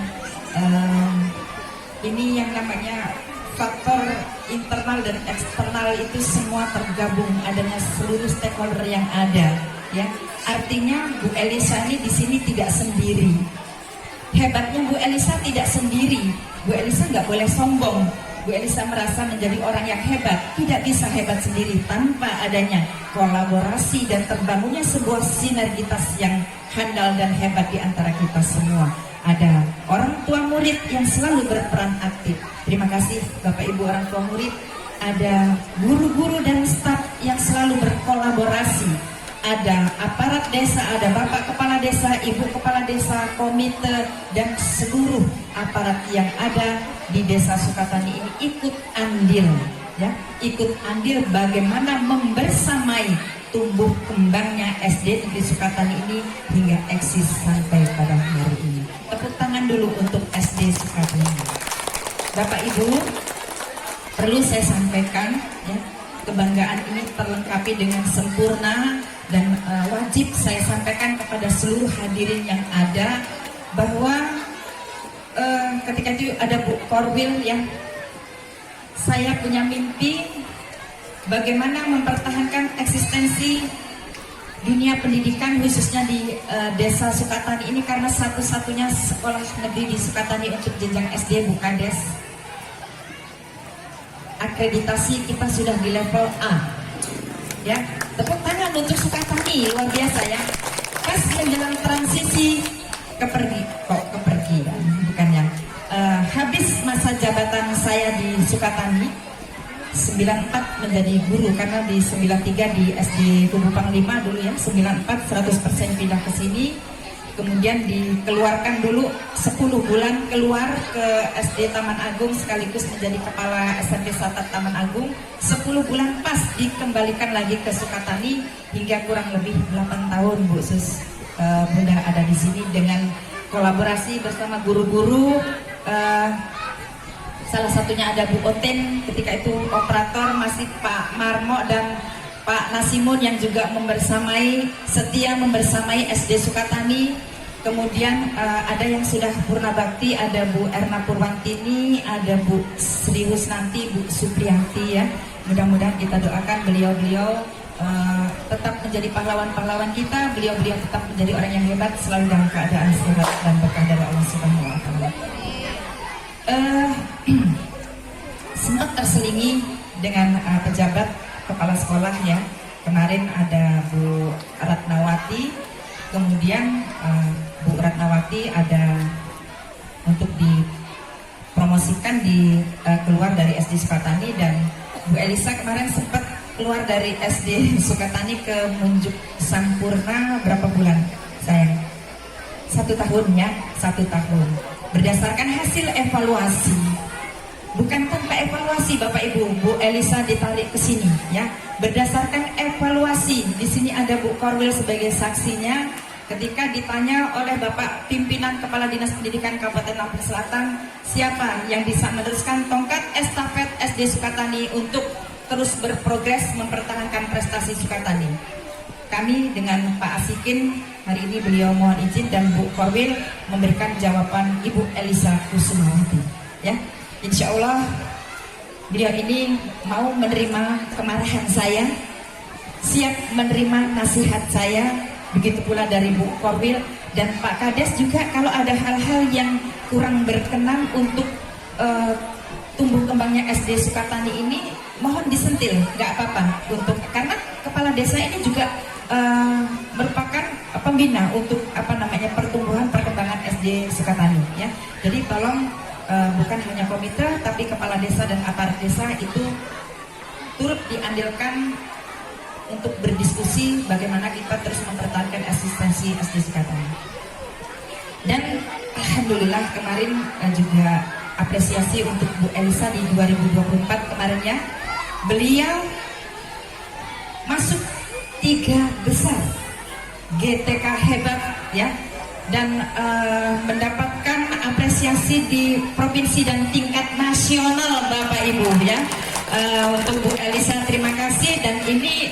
ini yang namanya faktor internal dan eksternal itu semua tergabung, adanya seluruh stakeholder yang ada, ya. Artinya Bu Elisa ini di sini tidak sendiri. Hebatnya Bu Elisa tidak sendiri. Bu Elisa nggak boleh sombong. Bu Elisa merasa menjadi orang yang hebat, tidak bisa hebat sendiri tanpa adanya kolaborasi dan terbangunnya sebuah sinergitas yang handal dan hebat di antara kita semua. Ada orang tua murid yang selalu berperan aktif. Terima kasih Bapak Ibu orang tua murid. Ada guru-guru dan staf yang selalu berkolaborasi. Ada aparat desa, ada Bapak Kepala Desa, Ibu Kepala Desa, komite, dan seluruh aparat yang ada di Desa Sukatani ini ikut andil, ya, ikut andil bagaimana membersamai tumbuh kembangnya SD Negeri Sukatani ini hingga eksis sampai pada hari ini. Tepuk tangan dulu untuk SD Sukatani. Bapak Ibu, perlu saya sampaikan, ya, kebanggaan ini terlengkapi dengan sempurna dan wajib saya sampaikan kepada seluruh hadirin yang ada bahwa ketika itu ada Bu Korwil yang saya punya mimpi bagaimana mempertahankan eksistensi dunia pendidikan khususnya di Desa Sukatani ini karena satu-satunya sekolah negeri di Sukatani untuk jenjang SD Bukades. Akreditasi kita sudah di level A. Ya, tepuk tangan untuk Sukatani, luar biasa ya. Pas menjelang transisi bukan yang habis masa jabatan saya di Sukatani 94 menjadi guru karena di 93 di SD Kubu Panglima dulu ya, 94 100% pindah ke sini. kemudian dikeluarkan dulu 10 bulan keluar ke SD Taman Agung sekaligus menjadi kepala SMP Satat Taman Agung. 10 bulan pas dikembalikan lagi ke Sukatani hingga kurang lebih 8 tahun Bu Sus Bunda ada di sini dengan kolaborasi bersama guru-guru. Salah satunya ada Bu Oten, ketika itu operator, masih Pak Marmo dan Pak Nasimun yang juga setia membersamai SD Sukatani. Kemudian ada yang sudah purna bakti, ada Bu Erna Purwantini, ada Bu Sri Husnanti, Bu Supriyanti ya. Mudah-mudahan kita doakan beliau-beliau tetap menjadi pahlawan-pahlawan kita, beliau-beliau tetap menjadi orang yang hebat, selalu dalam keadaan sehat dan berkah dari Allah Subhanahu wa Ta'ala. Sempat terselingi dengan pejabat kepala sekolah ya. Kemarin ada Bu Ratnawati, kemudian Bu Ratnawati ada untuk dipromosikan keluar dari SD Sukatani, dan Bu Elisa kemarin sempat keluar dari SD Sukatani ke Munjuk Sampurna berapa bulan sayang? 1 tahun ya, 1 tahun. Berdasarkan hasil evaluasi, bukan tanpa evaluasi Bapak Ibu, Bu Elisa ditarik ke sini ya. Berdasarkan evaluasi, di sini ada Bu Korwil sebagai saksinya. Ketika ditanya oleh Bapak Pimpinan Kepala Dinas Pendidikan Kabupaten Lampung Selatan, siapa yang bisa meneruskan tongkat estafet SD Sukatani untuk terus berprogres mempertahankan prestasi Sukatani? Kami dengan Pak Asikin hari ini beliau mohon izin, dan Bu Korwil memberikan jawaban Ibu Elisa Kusumawati ya. Insya Allah beliau ini mau menerima kemarahan saya, siap menerima nasihat saya, begitu pula dari Bu Korwil dan Pak Kades juga. Kalau ada hal-hal yang kurang berkenan untuk tumbuh kembangnya SD Sukatani ini, mohon disentil, nggak apa-apa, karena kepala desa ini juga merupakan pembina untuk pertumbuhan perkembangan SD Sukatani ya. Jadi tolong bukan hanya komite, tapi kepala desa dan aparat desa itu turut diandilkan untuk berdiskusi bagaimana kita terus mempertahankan eksistensi SD Sukatani. Dan alhamdulillah kemarin juga apresiasi untuk Bu Elisa di 2024 kemarinnya, beliau masuk 3 besar GTK hebat ya, dan mendapatkan apresiasi di provinsi dan tingkat nasional Bapak Ibu ya. Untuk Bu Elisa terima kasih, dan ini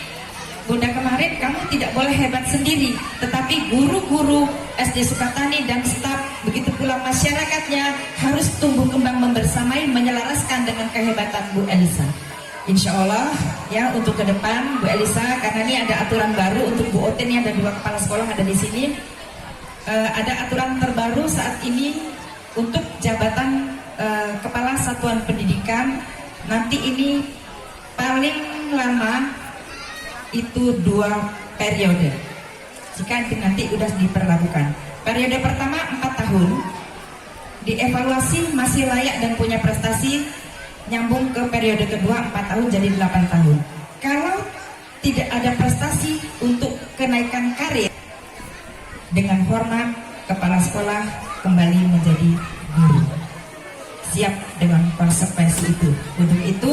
Bunda kemarin kamu tidak boleh hebat sendiri, tetapi guru-guru SD Sukatani dan staf begitu pula masyarakatnya harus tumbuh kembang membersamai, menyelaraskan dengan kehebatan Bu Elisa. Insya Allah ya, untuk ke depan Bu Elisa, karena ini ada aturan baru untuk Bu Oten, ada 2 kepala sekolah ada di sini. Ada aturan terbaru saat ini untuk jabatan kepala satuan pendidikan. Nanti ini paling lama itu 2 periode. Jika nanti sudah diperlakukan. Periode pertama 4 tahun, dievaluasi masih layak dan punya prestasi, nyambung ke periode kedua 4 tahun jadi 8 tahun. Kalau tidak ada prestasi untuk kenaikan karir, dengan hormat kepala sekolah kembali menjadi guru. Siap dengan konsekuensi itu. Untuk itu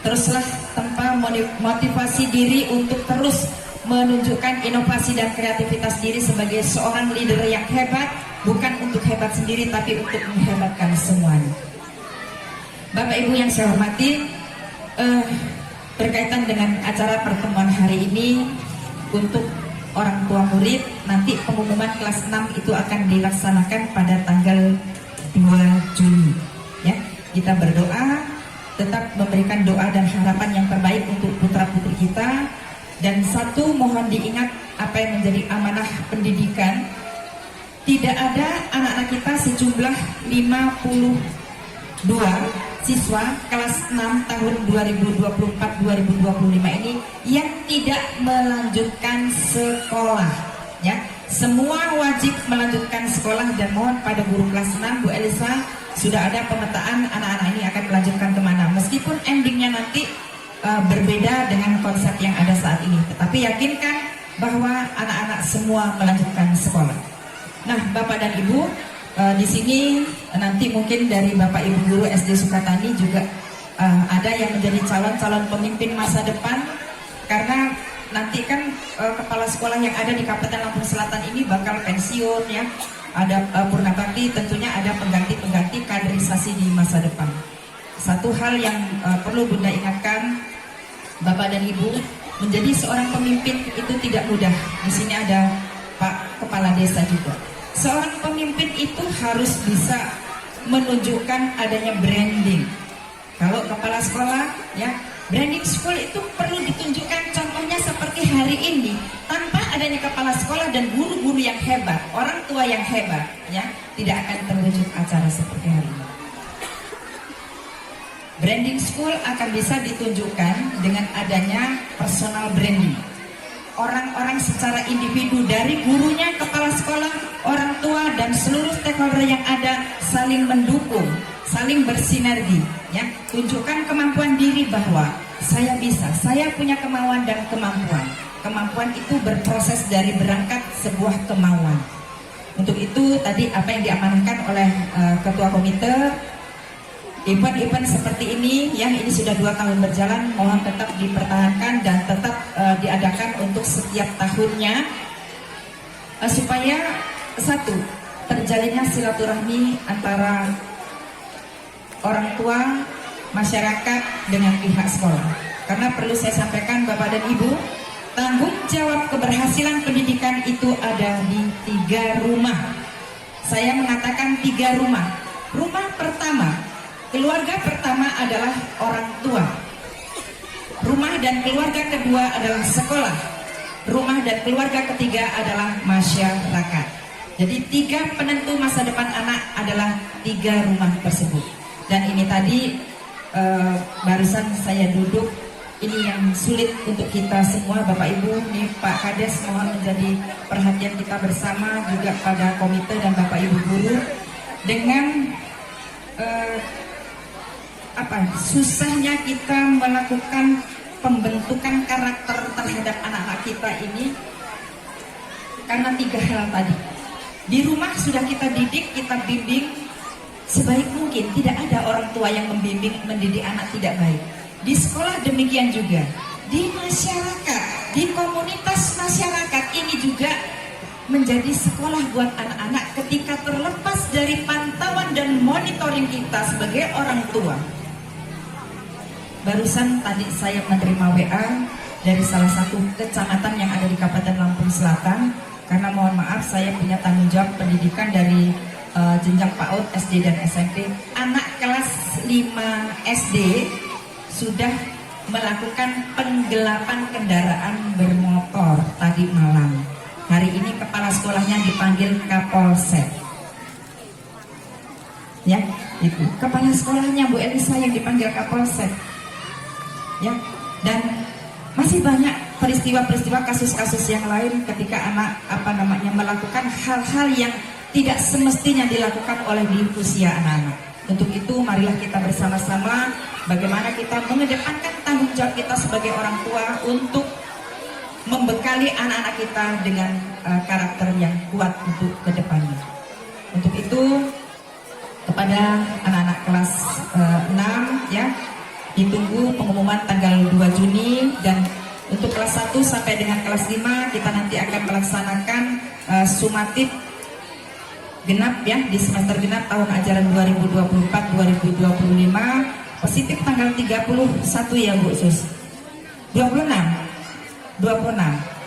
teruslah tanpa motivasi diri untuk terus menunjukkan inovasi dan kreativitas diri sebagai seorang leader yang hebat, bukan untuk hebat sendiri tapi untuk menghebatkan semuanya. Bapak Ibu yang saya hormati, berkaitan dengan acara pertemuan hari ini untuk orang tua murid, nanti pengumuman kelas 6 itu akan dilaksanakan pada tanggal 2 Juli ya. Kita berdoa, tetap memberikan doa dan harapan yang terbaik untuk putra-putri kita. Dan satu, mohon diingat apa yang menjadi amanah pendidikan. Tidak ada anak-anak kita sejumlah 52 siswa kelas 6 tahun 2024-2025 ini yang tidak melanjutkan sekolah ya. Semua wajib melanjutkan sekolah, dan mohon pada guru kelas 6 Bu Elisa sudah ada pemetaan anak-anak ini akan melanjutkan kemana, meskipun endingnya nanti berbeda dengan konsep yang ada saat ini, tetapi yakinkan bahwa anak-anak semua melanjutkan sekolah. Nah, Bapak dan Ibu, di sini nanti mungkin dari Bapak Ibu guru SD Sukatani juga ada yang menjadi calon-calon pemimpin masa depan, karena nanti kan kepala sekolah yang ada di Kabupaten Lampung Selatan ini bakal pensiun ya. Ada purnabakti, tentunya ada pengganti-pengganti kaderisasi di masa depan. Satu hal yang perlu Bunda ingatkan, Bapak dan Ibu, menjadi seorang pemimpin itu tidak mudah. Di sini ada Pak Kepala Desa juga. Seorang pemimpin itu harus bisa menunjukkan adanya branding. Kalau kepala sekolah, ya, branding school itu perlu ditunjukkan. Contohnya seperti hari ini, tanpa adanya kepala sekolah dan guru-guru yang hebat, orang tua yang hebat, ya, tidak akan terwujud acara seperti hari ini. Branding school akan bisa ditunjukkan dengan adanya personal branding. Orang-orang secara individu dari gurunya, kepala sekolah, orang tua dan seluruh stakeholder yang ada saling mendukung, saling bersinergi, ya. Tunjukkan kemampuan diri bahwa saya bisa, saya punya kemauan dan kemampuan. Kemampuan itu berproses dari berangkat sebuah kemauan. Untuk itu tadi apa yang diamanahkan oleh Ketua Komite, event-event seperti ini yang ini sudah 2 tahun berjalan, mohon tetap dipertahankan dan tetap diadakan untuk setiap tahunnya, supaya satu, terjalinnya silaturahmi antara orang tua, masyarakat dengan pihak sekolah. Karena perlu saya sampaikan Bapak dan Ibu, tanggung jawab keberhasilan pendidikan itu ada di 3 rumah. Saya mengatakan 3 rumah. Rumah pertama, keluarga pertama adalah orang tua. Rumah dan keluarga kedua adalah sekolah. Rumah dan keluarga ketiga adalah masyarakat. Jadi 3 penentu masa depan anak adalah 3 rumah tersebut. Dan ini tadi barusan saya duduk, ini yang sulit untuk kita semua Bapak Ibu, nih Pak Kades, mohon menjadi perhatian kita bersama juga pada komite dan Bapak Ibu guru, dengan susahnya kita melakukan pembentukan karakter terhadap anak-anak kita ini karena 3 hal tadi. Di rumah sudah kita didik, kita bimbing sebaik mungkin, tidak ada orang tua yang membimbing, mendidik anak tidak baik. Di sekolah demikian juga, di masyarakat, di komunitas masyarakat ini juga menjadi sekolah buat anak-anak ketika terlepas dari pantauan dan monitoring kita sebagai orang tua. Barusan tadi saya menerima WA dari salah satu kecamatan yang ada di Kabupaten Lampung Selatan, karena mohon maaf saya punya tanggung jawab pendidikan dari jenjang PAUD, SD dan SMP. Anak kelas 5 SD sudah melakukan penggelapan kendaraan bermotor tadi malam. Hari ini kepala sekolahnya dipanggil Kapolsek. Ya, itu kepala sekolahnya Bu Elisa yang dipanggil Kapolsek. Ya, dan masih banyak peristiwa-peristiwa, kasus-kasus yang lain ketika anak melakukan hal-hal yang tidak semestinya dilakukan oleh di usia anak-anak. Untuk itu marilah kita bersama-sama bagaimana kita mengedepankan tanggung jawab kita sebagai orang tua untuk membekali anak-anak kita dengan karakter yang kuat untuk kedepannya. Untuk itu kepada anak-anak kelas 6 ya, ditunggu pengumuman tanggal 2 Juni, dan untuk kelas 1 sampai dengan kelas 5 kita nanti akan melaksanakan sumatif genap ya, di semester genap tahun ajaran 2024-2025, positif tanggal 31 ya Bu Sus, 26,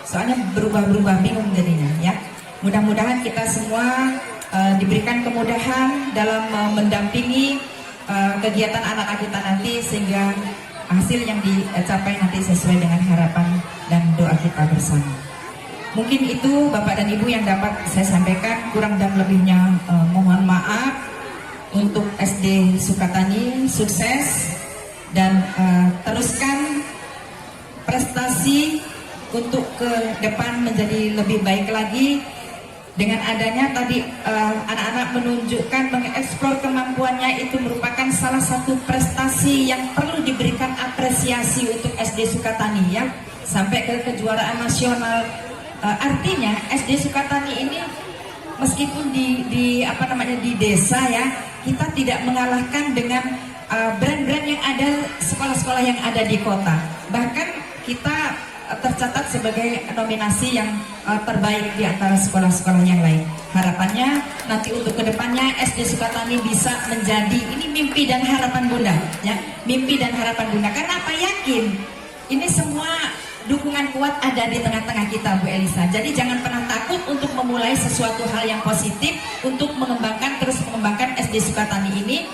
soalnya berubah-berubah, bingung jadinya ya. Mudah-mudahan kita semua diberikan kemudahan dalam mendampingi kegiatan anak-anak kita nanti, sehingga hasil yang dicapai nanti sesuai dengan harapan dan doa kita bersama. Mungkin itu Bapak dan Ibu yang dapat saya sampaikan, kurang dan lebihnya mohon maaf. Untuk SD Sukatani sukses dan teruskan prestasi untuk ke depan menjadi lebih baik lagi. Dengan adanya tadi anak-anak menunjukkan, mengeksplor kemampuannya, itu merupakan salah satu prestasi yang perlu diberikan apresiasi untuk SD Sukatani ya, sampai ke kejuaraan nasional. Artinya SD Sukatani ini meskipun di apa namanya di desa ya, kita tidak mengalahkan dengan brand-brand yang ada, sekolah-sekolah yang ada di kota. Bahkan kita tercatat sebagai nominasi yang terbaik di antara sekolah-sekolah yang lain. Harapannya nanti untuk kedepannya SD Sukatani bisa menjadi, ini mimpi dan harapan Bunda ya, mimpi dan harapan Bunda. Karena apa, yakin ini semua dukungan kuat ada di tengah-tengah kita Bu Elisa. Jadi jangan pernah takut untuk memulai sesuatu hal yang positif, untuk mengembangkan, terus mengembangkan SD Sukatani ini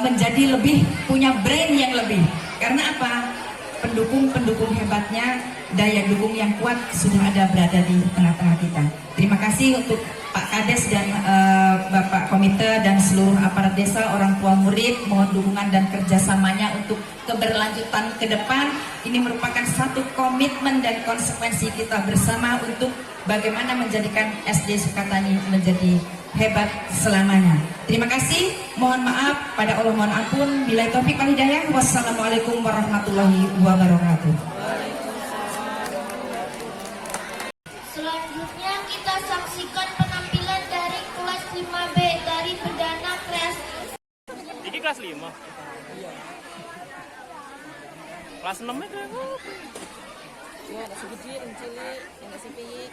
menjadi lebih, punya brand yang lebih. Karena apa? Pendukung-pendukung hebatnya, daya dukung yang kuat sudah ada berada di tengah-tengah kita. Terima kasih untuk Pak Kades dan Bapak Komite dan seluruh aparat desa, orang tua murid, mohon dukungan dan kerjasamanya untuk keberlanjutan ke depan. Ini merupakan satu komitmen dan konsekuensi kita bersama untuk bagaimana menjadikan SD Sukatani menjadi hebat selamanya. Terima kasih, mohon maaf, pada Allah mohon ampun, billahi taufik wal hidayah. Wassalamualaikum warahmatullahi wabarakatuh. Selanjutnya kita saksikan penampilan dari kelas 5B dari Perdana Kreasi. Ini kelas 5. Kelas 6 itu. Ya, nasi kecil, cilik, nasi piyik.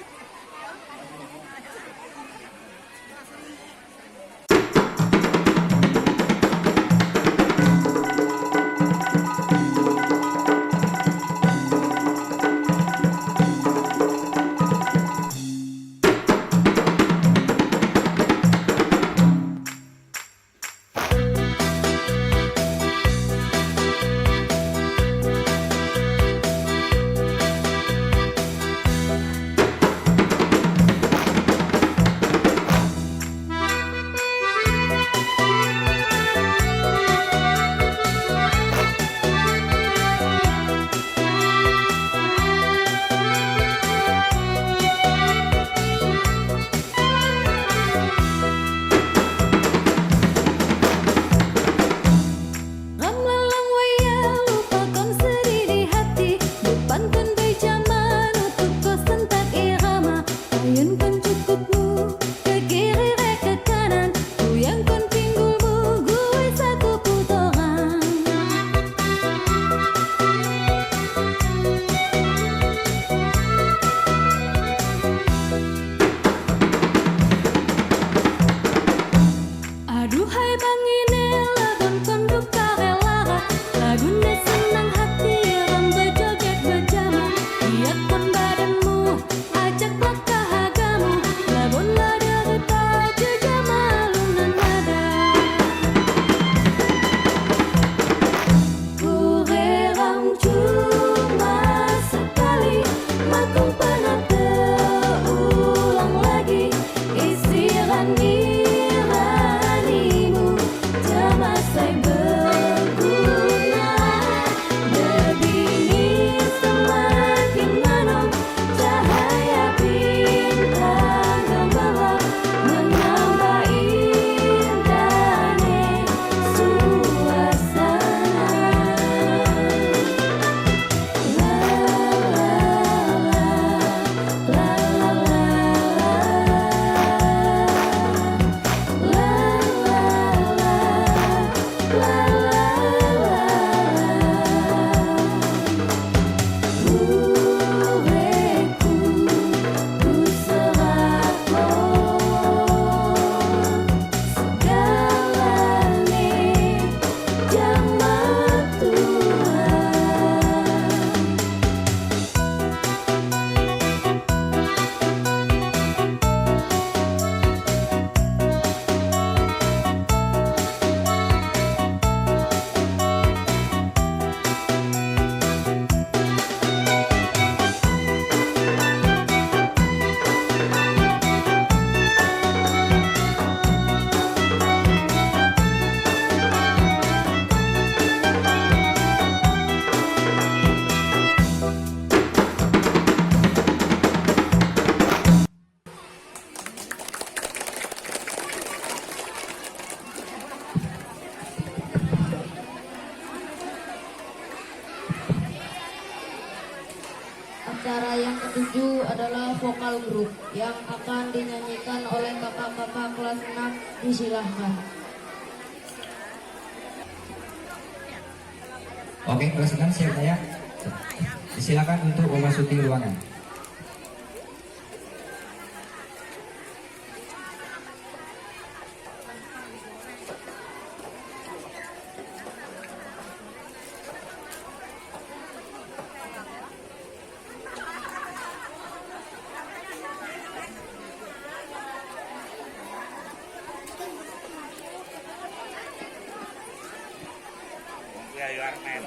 Acara yang ketujuh adalah vokal grup yang akan dinyanyikan oleh kakak-kakak kelas 6. Disilahkan. Oke, kelas 6 siap ya. Silakan untuk memasuki ruangan. Ya, you are man.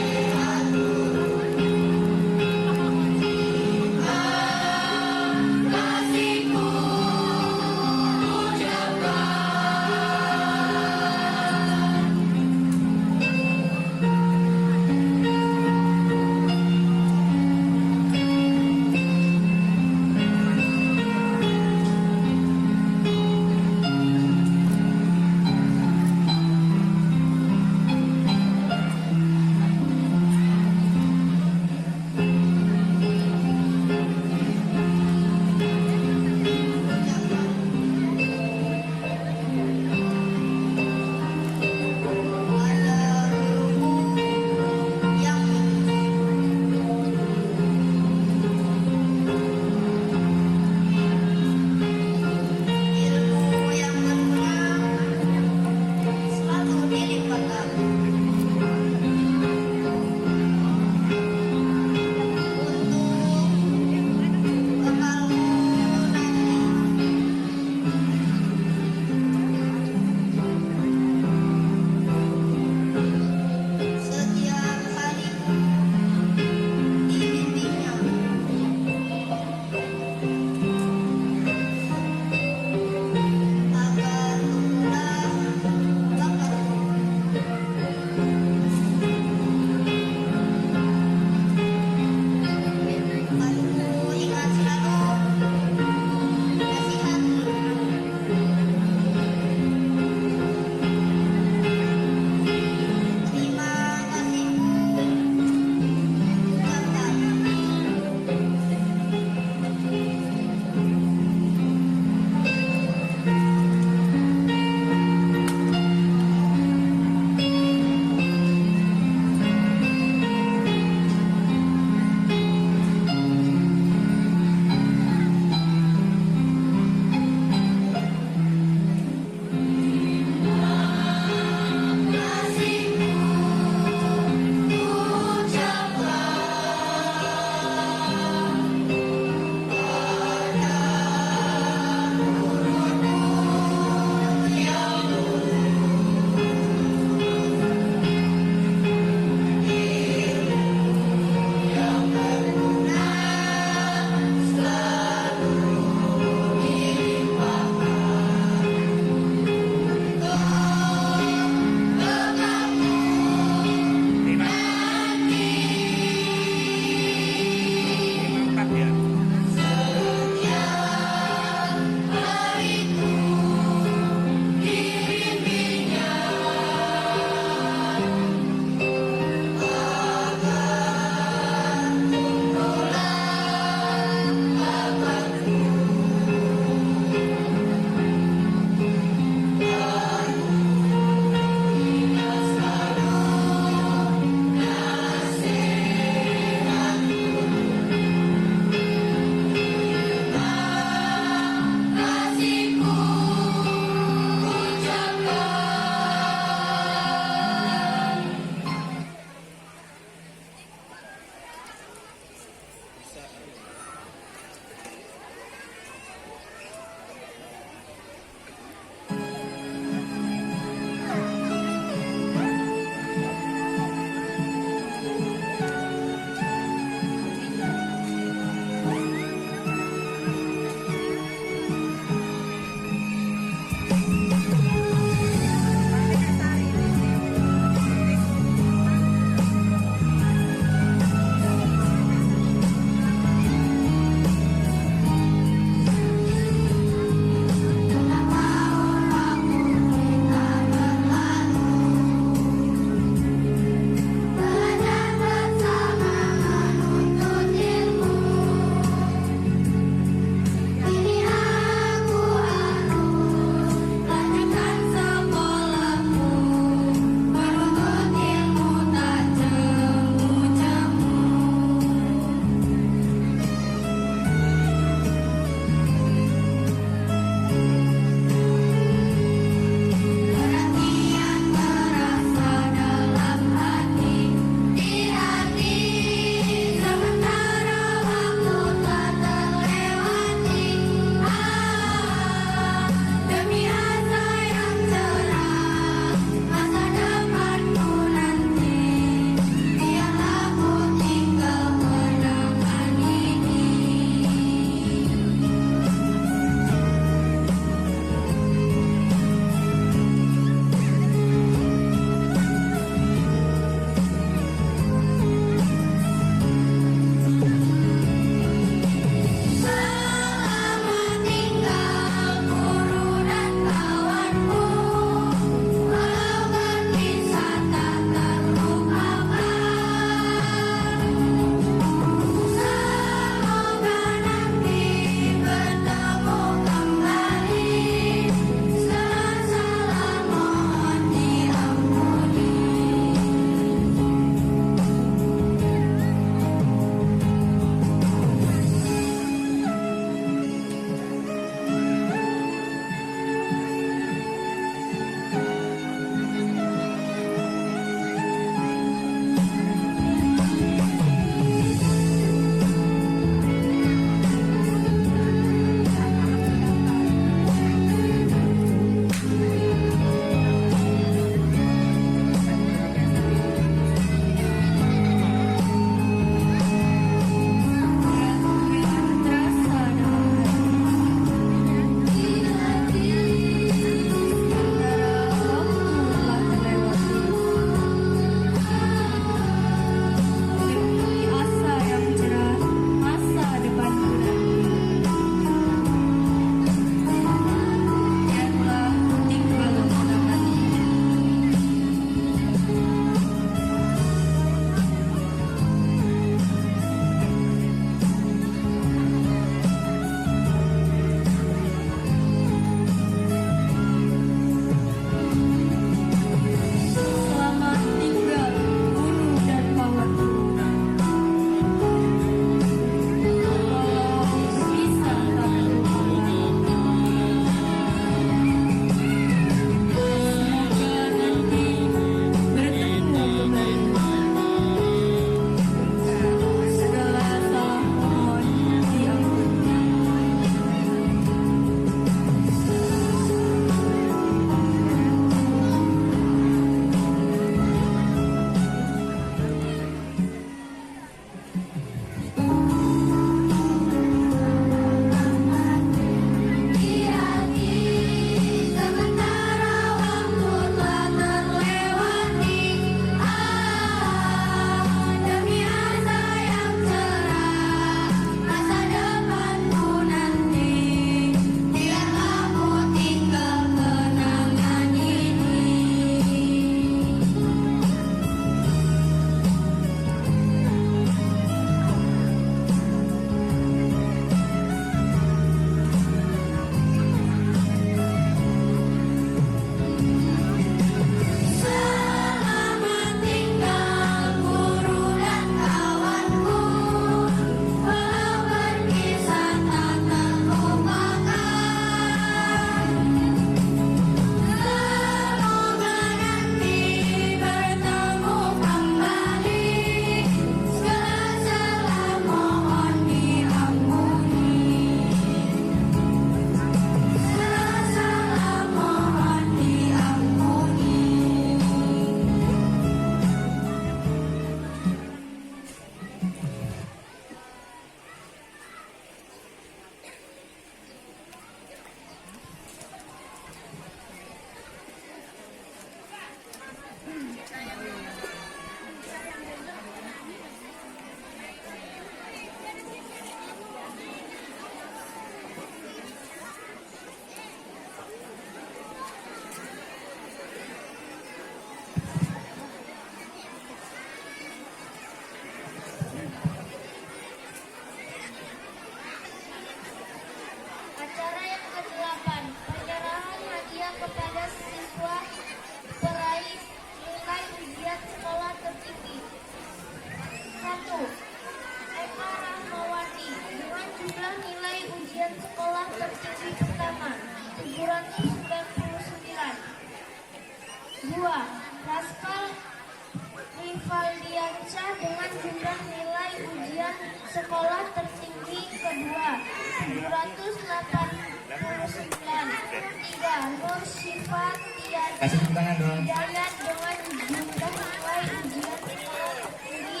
dengan jumlah nilai ujian sekolah tertinggi kedua 789. 3. Nur Syifa Tiani Kasih tepuk tangan dong. Hidayat dengan jumlah nilai ujian sekolah tertinggi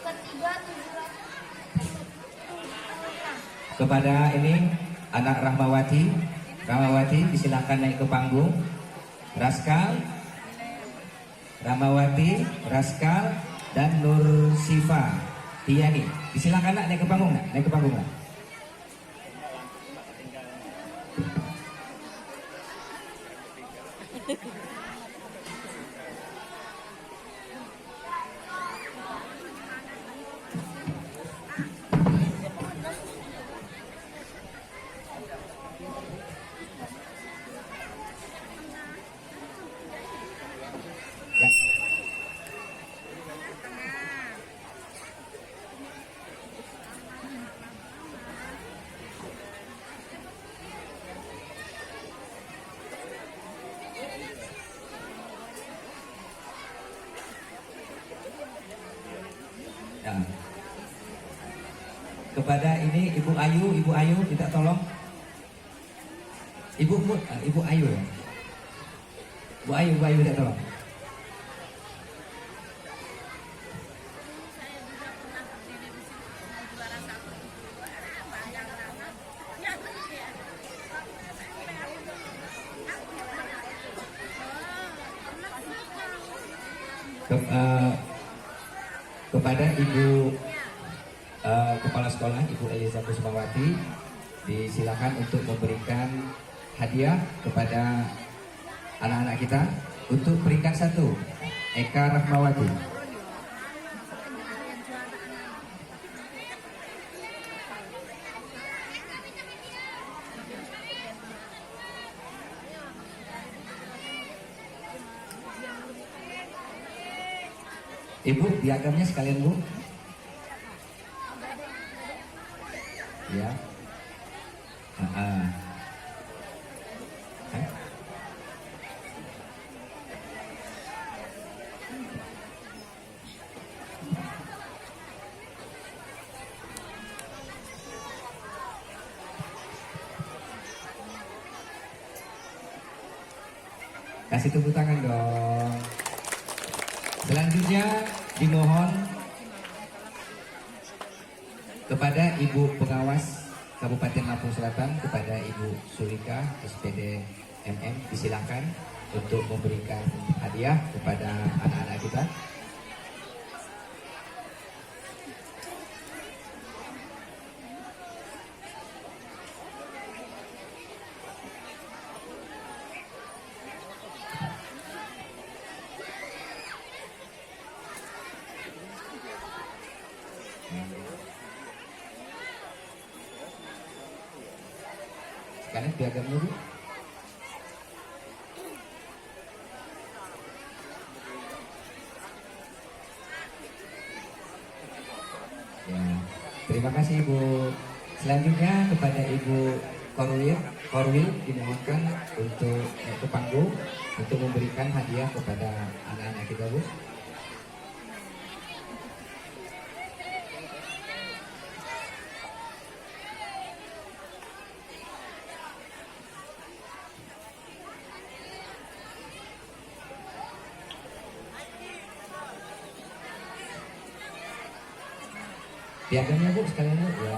ketiga 776. Kepada ini anak Rahmawati disilakan naik ke panggung. Rahmawati, Raskal, dan Nur Syifa Tiani. Disilakan nak naik ke panggung, naik ke panggung. Ya. Ya. Kepada ini Ibu Ayu minta tolong. Ibu Ayu ya. Bu Ayu minta tolong. Kepada Ibu Kepala Sekolah Ibu Eliza Kusmawati disilakan untuk memberikan hadiah kepada anak-anak kita. Untuk peringkat 1 Eka Rahmawati. Ibu, piagamnya sekalian Bu. Ya. Kasih tepuk tangan dong. Selanjutnya dimohon kepada Ibu Pengawas Kabupaten Lampung Selatan, kepada Ibu Sulika SPD MM, disilakan untuk memberikan hadiah kepada anak-anak kita. Sekarang piagamnya Bu. Ya, terima kasih Ibu. Selanjutnya kepada Ibu Korwil dimohonkan untuk ke panggung untuk memberikan hadiah kepada anak-anak kita Bu. Piagamnya Bu sekalian Bu. Ya.